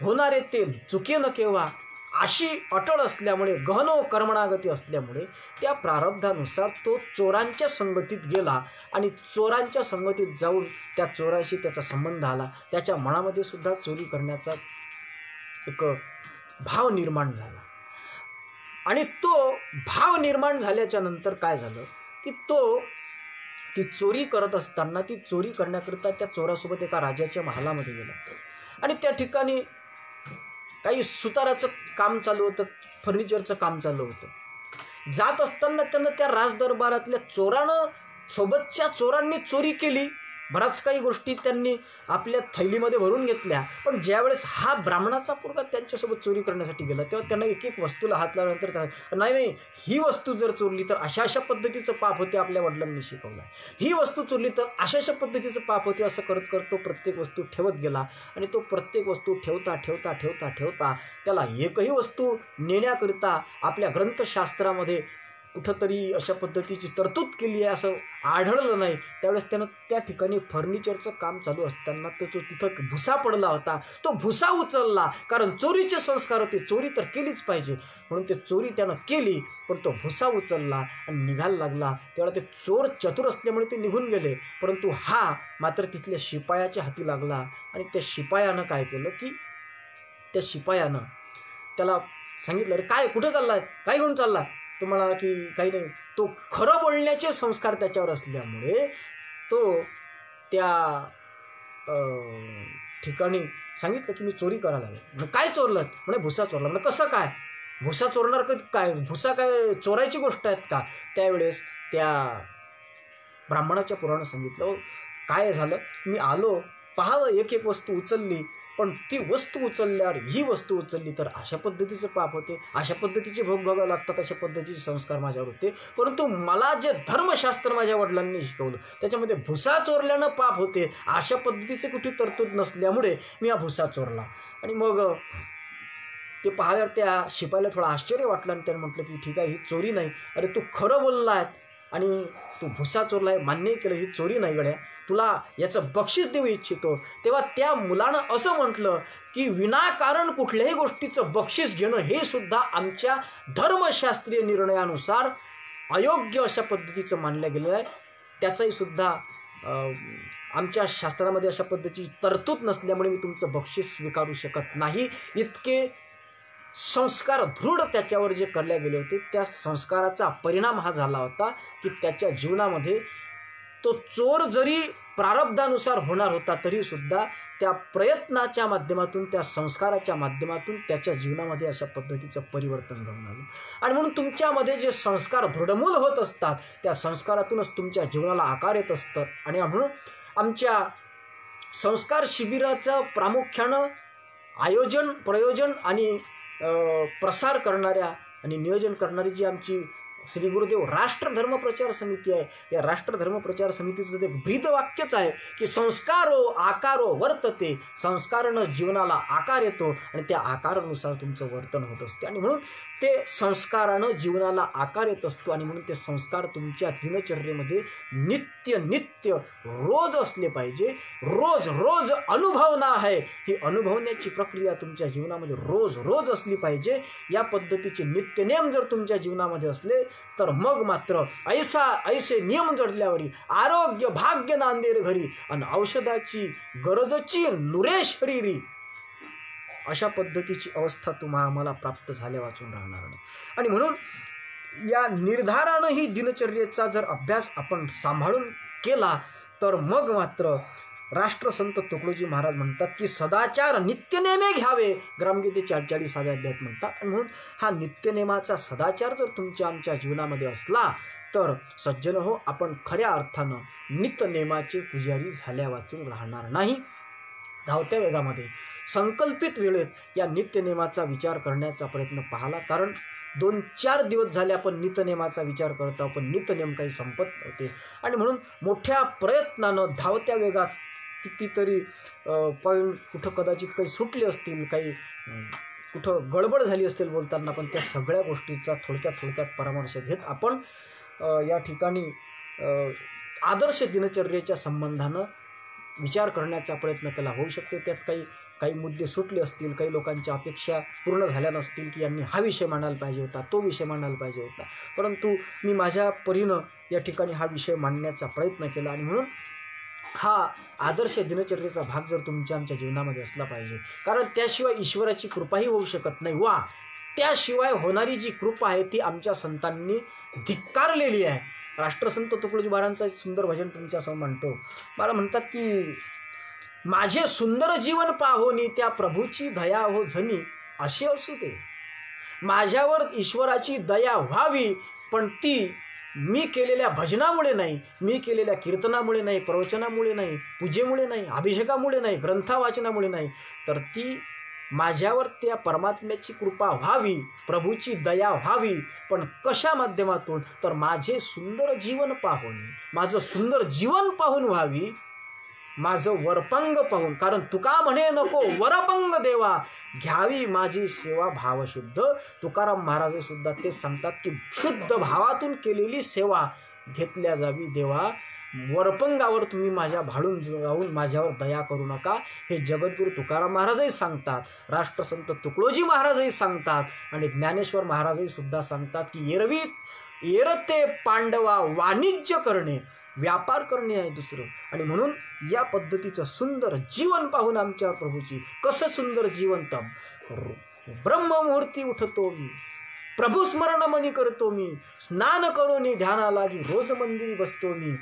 होणारे ते चुके न केव्हा, अशी अटळ असल्यामुळे गहनो कर्मणागती असल्यामुळे त्या प्रारब्धानुसार तो चोरांच्या संगतीत गेला आणि चोरांच्या संगतीत जाऊन त्या चोराशी त्याचा संबंध आला. त्याच्या मनामध्ये सुद्धा चोरी करण्याचा एक भाव निर्माण झाला. आणि तो भाव निर्माण झाल्याच्या नंतर काय झालं की ती चोरी करत असताना ती चोरी करण्याकरिता त्या चोरासोबत एका राजाच्या महालामध्ये गेला. आणि त्या ठिकाणी काही सुताराचं काम चालू होतं, फर्निचरचं काम चालू होतं. जात असताना त्यानं त्या राजदरबारातल्या सोबतच्या चोरांनी चोरी केली. बऱ्याच काही गोष्टी त्यांनी आपल्या थैलीमध्ये भरून घेतल्या. पण ज्यावेळेस हा ब्राह्मणाचा पोरगा त्यांच्यासोबत चोरी करण्यासाठी गेला तेव्हा त्यांना एक एक वस्तूला हात लावल्यानंतर नाही ही वस्तू जर चोरली तर अशा अशा पद्धतीचं पाप होते, आपल्या वडिलांनी शिकवलं. ही वस्तू चोरली तर अशा अशा पद्धतीचं पाप होते. असं करत करत तो प्रत्येक वस्तू ठेवत गेला. आणि तो प्रत्येक वस्तू ठेवता ठेवता ठेवता ठेवता त्याला एकही वस्तू नेण्याकरिता आपल्या ग्रंथशास्त्रामध्ये कुठंतरी अशा पद्धतीची तरतूद केली आहे असं आढळलं नाही. त्यावेळेस त्यानं त्या ठिकाणी फर्निचरचं काम चालू असताना तो तिथं भुसा पडला होता, तो भुसा उचलला. कारण चोरीचे संस्कार होते, चोरी तर केलीच पाहिजे म्हणून ते चोरी त्यानं केली. पण तो भुसा उचलला आणि निघायला लागला. तेव्हा ते चोर चतुर असल्यामुळे ते निघून गेले. परंतु हा मात्र तिथल्या शिपायाच्या हाती लागला. आणि त्या शिपायानं काय केलं की त्या शिपायानं त्याला सांगितलं, अरे काय कुठं चाललाय, काय घेऊन चालला. तो म्हणाला की काही नाही. तो खरं बोलण्याचे संस्कार त्याच्यावर असल्यामुळे तो त्या ठिकाणी सांगितलं की मी चोरी करायला लागलो. म्हणजे काय चोरलं, म्हणजे भुसा चोरला. म्हणजे कसं काय, भुसा चोरणार कधी, काय भुसा काय चोरायची गोष्ट आहेत का. त्यावेळेस त्या ब्राह्मणाच्या पुराणात सांगितलं काय झालं, मी आलो पाहावं एक एक वस्तू उचलली, पण ती वस्तू उचलल्यावर ही वस्तू उचलली तर अशा पद्धतीचं पाप होते, अशा पद्धतीचे भोग भोगावे लागतात, अशा पद्धतीचे संस्कार माझ्यावर होते. परंतु मला जे धर्मशास्त्र माझ्या वडिलांनी शिकवलं त्याच्यामध्ये भुसा चोरल्यानं पाप होते अशा पद्धतीचे कुठे तरतूद नसल्यामुळे मी हा भुसा चोरला. आणि मग ते पाहिल्यावर त्या शिपायाला थोडं आश्चर्य वाटलं आणि त्याने म्हटलं की ठीक आहे ही चोरी नाही, अरे तू खरं बोलला आहे आणि तू भुसा चोरला आहे, मान्य केलं, ही चोरी नाही गड्या, तुला याचं बक्षीस देऊ इच्छितो. तेव्हा त्या मुलानं असं म्हटलं की विनाकारण कुठल्याही गोष्टीचं बक्षीस घेणं हे सुद्धा आमच्या धर्मशास्त्रीय निर्णयानुसार अयोग्य अशा पद्धतीचं मानलं गेलेलं आहे. त्याचाही सुद्धा आमच्या शास्त्रामध्ये अशा पद्धतीची तरतूद नसल्यामुळे मी तुमचं बक्षीस स्वीकारू शकत नाही. इतके संस्कार दृढ त्याच्यावर जे करले गेले होते त्या संस्काराचा परिणाम हा झाला होता की त्याच्या जीवनामध्ये तो चोर जरी प्रारब्धानुसार होणार होता तरी सुद्धा त्या प्रयत्नाच्या माध्यमातून, त्या संस्काराच्या माध्यमातून त्याच्या जीवनामध्ये अशा पद्धतीचं परिवर्तन घडून आलं. आणि म्हणून तुमच्यामध्ये जे संस्कार दृढमूल होत असतात त्या संस्कारातूनच तुमच्या जीवनाला आकार येत असतात. आणि म्हणून आमच्या संस्कार शिबिराचं प्रामुख्यानं आयोजन प्रयोजन आणि प्रसार करणाऱ्या आणि नियोजन करणारी जी आमची श्री गुरुदेव राष्ट्रधर्म प्रचार समिती आहे, या राष्ट्रधर्म प्रचार समितीचं ते ब्रीद वाक्यच आहे की संस्कारो आकारो वर्तते, संस्कारानं जीवनाला आकार येतो आणि त्या आकारानुसार तुमचं वर्तन होत असते आणि म्हणून ते संस्कारानं जीवनाला आकार येत असतो आणि म्हणून ते संस्कार तुमच्या दिनचर्येमध्ये नित्य रोज असले पाहिजे. रोज रोज अनुभवना आहे, ही अनुभवण्याची प्रक्रिया तुमच्या जीवनामध्ये रोज असली पाहिजे. या पद्धतीचे नित्यनेम जर तुमच्या जीवनामध्ये असले तर मग मात्र ऐसे नियम जडल्यावरी आरोग्य भाग्य नांदेर घरी आणि औषधाची गरजची नुरे शरीरी, अशा पद्धतीची अवस्था आम्हाला प्राप्त झाल्या वाचून राहणार नाही. आणि म्हणून या निर्धारानं ही दिनचर्येचा जर अभ्यास आपण सांभाळून केला तर मग मात्र राष्ट्रसंत तुकडोजी महाराज म्हणतात की सदाचार नित्यनेमे घ्यावे, ग्रामगीते 44व्या अध्यायात म्हणतात. आणि म्हणून हा नित्यनेमाचा सदाचार जर तुमच्या आमच्या जीवनामध्ये असला तर सज्जन हो, आपण खऱ्या अर्थानं नित्यनेमाचे पुजारी झाल्या वाचून राहणार नाही. धावत्या वेगामध्ये संकल्पित वेळेत या नित्यनेमाचा विचार करण्याचा प्रयत्न पाहिला, कारण 2-4 दिवस झाले आपण नित्यनेमाचा विचार करतो, आपण नित्यनेम काही संपत नव्हते आणि म्हणून मोठ्या प्रयत्नानं धावत्या वेगात कितीतरी पॉईंट कुठं कदाचित काही सुटले असतील, काही कुठं गडबड झाली असेल बोलताना, पण त्या सगळ्या गोष्टीचा थोडक्यात परामर्श घेत आपण या ठिकाणी आदर्श दिनचर्येच्या संबंधानं विचार करण्याचा प्रयत्न केला. होऊ शकते त्यात काही मुद्दे सुटले असतील, काही लोकांच्या अपेक्षा पूर्ण झाल्या नसतील की यांनी हा विषय मांडायला पाहिजे होता, तो विषय मांडायला पाहिजे होता, परंतु मी माझ्या परीनं या ठिकाणी हा विषय मांडण्याचा प्रयत्न केला. आणि म्हणून हा आदर्श दिनचर्येचा भाग जर तुमच्या आमच्या जीवनामध्ये असला पाहिजे, कारण त्याशिवाय ईश्वराची कृपाही होऊ शकत नाही. वा त्याशिवाय होणारी जी कृपा आहे ती आमच्या संतांनी धिक्कारलेली आहे. राष्ट्रसंत तुकडोजी महाराजांचं एक सुंदर भजन तुमच्यासमोर म्हणतो. मला म्हणतात की माझे सुंदर जीवन पाहोनी त्या प्रभूची दया हो झनी, असे असू दे माझ्यावर ईश्वराची दया व्हावी, पण ती मी केलेल्या भजनामुळे नाही, मी केलेल्या कीर्तनामुळे नाही, प्रवचनामुळे नाही, पूजेमुळे नाही, अभिषेकामुळे नाही, ग्रंथवाचनामुळे नाही, तर ती माझ्यावर त्या परमात्म्याची कृपा व्हावी, प्रभूची दया व्हावी. पण कशा माध्यमातून? तर माझे सुंदर जीवन पाहून, माझं सुंदर जीवन पाहून व्हावी, माझं वरपंग पाहून. कारण तुका म्हणे नको वरपंग देवा, घ्यावी माझी सेवा भावशुद्ध. तुकाराम महाराज सुद्धा ते सांगतात की शुद्ध भावातून केलेली सेवा घेतल्या जावी देवा, वरपंगावर तुम्ही माझ्या भाडून जाऊन माझ्यावर दया करू नका. हे जगद्गुरू तुकाराम महाराजही सांगतात, राष्ट्रसंत तुकडोजी महाराजही सांगतात आणि ज्ञानेश्वर महाराजही सुद्धा सांगतात की एरते पांडवा वाणिज्य करणे, व्यापार करणे आहे दुसरं. आणि म्हणून या पद्धतीचं सुंदर जीवन पाहून आमच्या प्रभूची, कसं सुंदर जीवन, तब ब्रह्ममुहूर्ती उठतो मी, प्रभू स्मरण मनी करतो मी, स्नान करून ध्याना लागी रोज मंदिरी बसतो मी.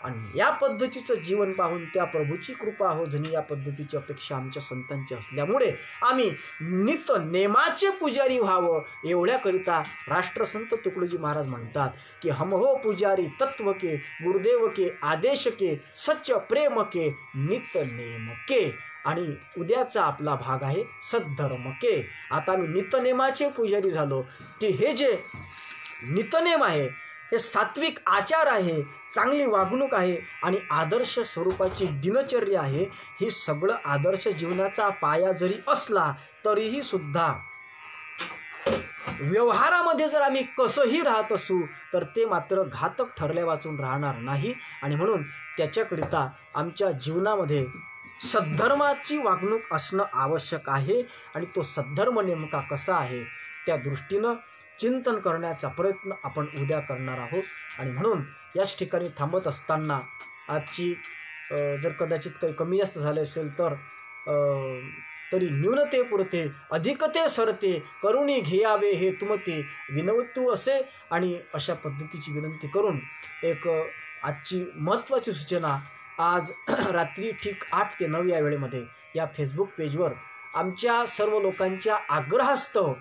आणि या पद्धतीचं जीवन पाहून त्या प्रभूची कृपा हो जणी, या पद्धतीची अपेक्षा आमच्या संतांची असल्यामुळे आम्ही नित्यनेमाचे पुजारी व्हावं, एवढ्याकरिता राष्ट्रसंत तुकडोजी महाराज म्हणतात की हम हो पुजारी तत्व के, गुरुदेव के आदेश के, सच्च प्रेम के, नित्यनेम के. आणि उद्याचा आपला भाग आहे सद्धर्म के. आता मी नित्यनेमाचे पुजारी झालो की हे जे नित्यनेम आहे, हे सात्विक आचार आहे, चांगली वागणूक आहे आणि आदर्श स्वरूपाची दिनचर्या आहे. हे सगळं आदर्श जीवनाचा पाया जरी असला तरीही सुद्धा व्यवहारामध्ये जर आम्ही कसंही राहत असू तर ते मात्र घातक ठरल्या वाचून राहणार नाही. आणि म्हणून त्याच्याकरिता आमच्या जीवनामध्ये सद्धर्माची वागणूक असणं आवश्यक आहे. आणि तो सद्धर्म नेमका कसा आहे त्या दृष्टीनं चिंतन करण्याचा प्रयत्न आपण उद्या करणार आहोत. आणि म्हणून याच ठिकाणी थांबत असताना आजची जर कदाचित काही कमी जास्त झाले असेल तर तरी न्यूनते पुरते अधिकते सरते, करुणी घेयावे हे तुमते विनवतू असे. आणि अशा पद्धतीची विनंती करून एक आजची महत्त्वाची सूचना, आज रात्री ठीक 8 ते 9 या वेळेमध्ये या फेसबुक पेजवर आमच्या सर्व लोकांच्या आग्रहास्तव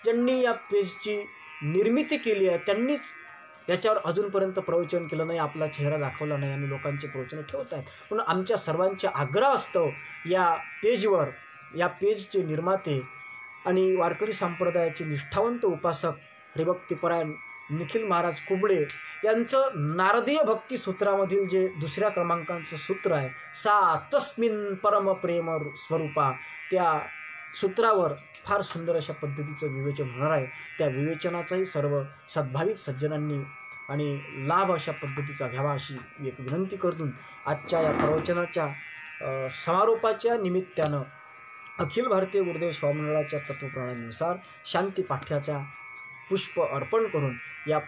ज्यांनी या पेजची निर्मिती केली आहे त्यांनीच याच्यावर अजूनपर्यंत प्रवचन केलं नाही, आपला चेहरा दाखवला नाही आणि लोकांचे प्रवचन ठेवत आहेत. म्हणून आमच्या सर्वांच्या आग्रहास्तव या पेजवर या पेजचे निर्माते आणि वारकरी संप्रदायाचे निष्ठावंत उपासक हरिभक्तीपरायण निखिल महाराज कुबडे यांचं नारदीय भक्ती सूत्रामधील जे दुसऱ्या क्रमांकाचं सूत्र आहे, सा तस्मिन परम प्रेम स्वरूपा, त्या सूत्रावर फार सुंदर अशा पद्धतीचं विवेचन होणार आहे. त्या विवेचनाचाही सर्व सद्भाविक सज्जनांनी आणि लाभ अशा पद्धतीचा घ्यावा अशी एक विनंती करून आजच्या या प्रवचनाच्या समारोपाच्या निमित्तानं अखिल भारतीय गुरुदेव स्वामींच्या तत्वप्रणालीनुसार शांती पाठ्याचा पुष्प अर्पण करून या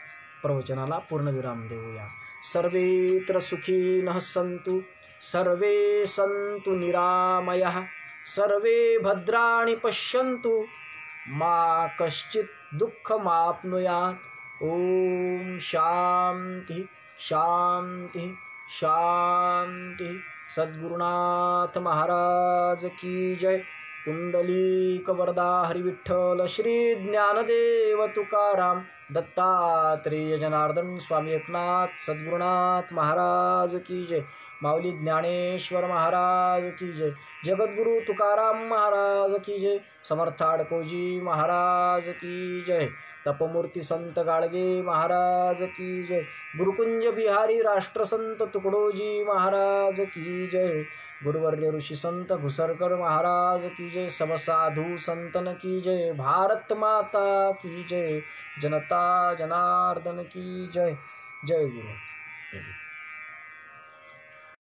प्रवचनाला पूर्णविराम देऊया. सर्वेत्र सुखिनः सन्तु, सर्वे सन्तु निरामयः, सर्वे भद्राणि पश्यन्तु, मा कश्चित् दुःखमाप्नुयात्. ओम शांति शांति शांति. सद्गुरुनाथ महाराज की जय. कुंडलीक वरदा हरिविठ्ठल श्री ज्ञानदेव तुकाराम दत्तात्रेय जनार्दन स्वामी एकनाथ सद्गुरुनाथ महाराज की जय. माऊली ज्ञानेश्वर महाराज की जय. जगद्गुरु तुकाराम महाराज की जय. समर्थ अडकोजी महाराज की जय. तपमूर्ती संत गाडगे महाराज की जय. गुरुकुंज बिहारी राष्ट्रसंत तुकडोजी महाराज की जय. गुरुवर्य ऋषि संत घुसरकर महाराज की जय. सब साधु संतन की जय. भारत माता की जय. जनता जनार्दन की जय. जय गुरु.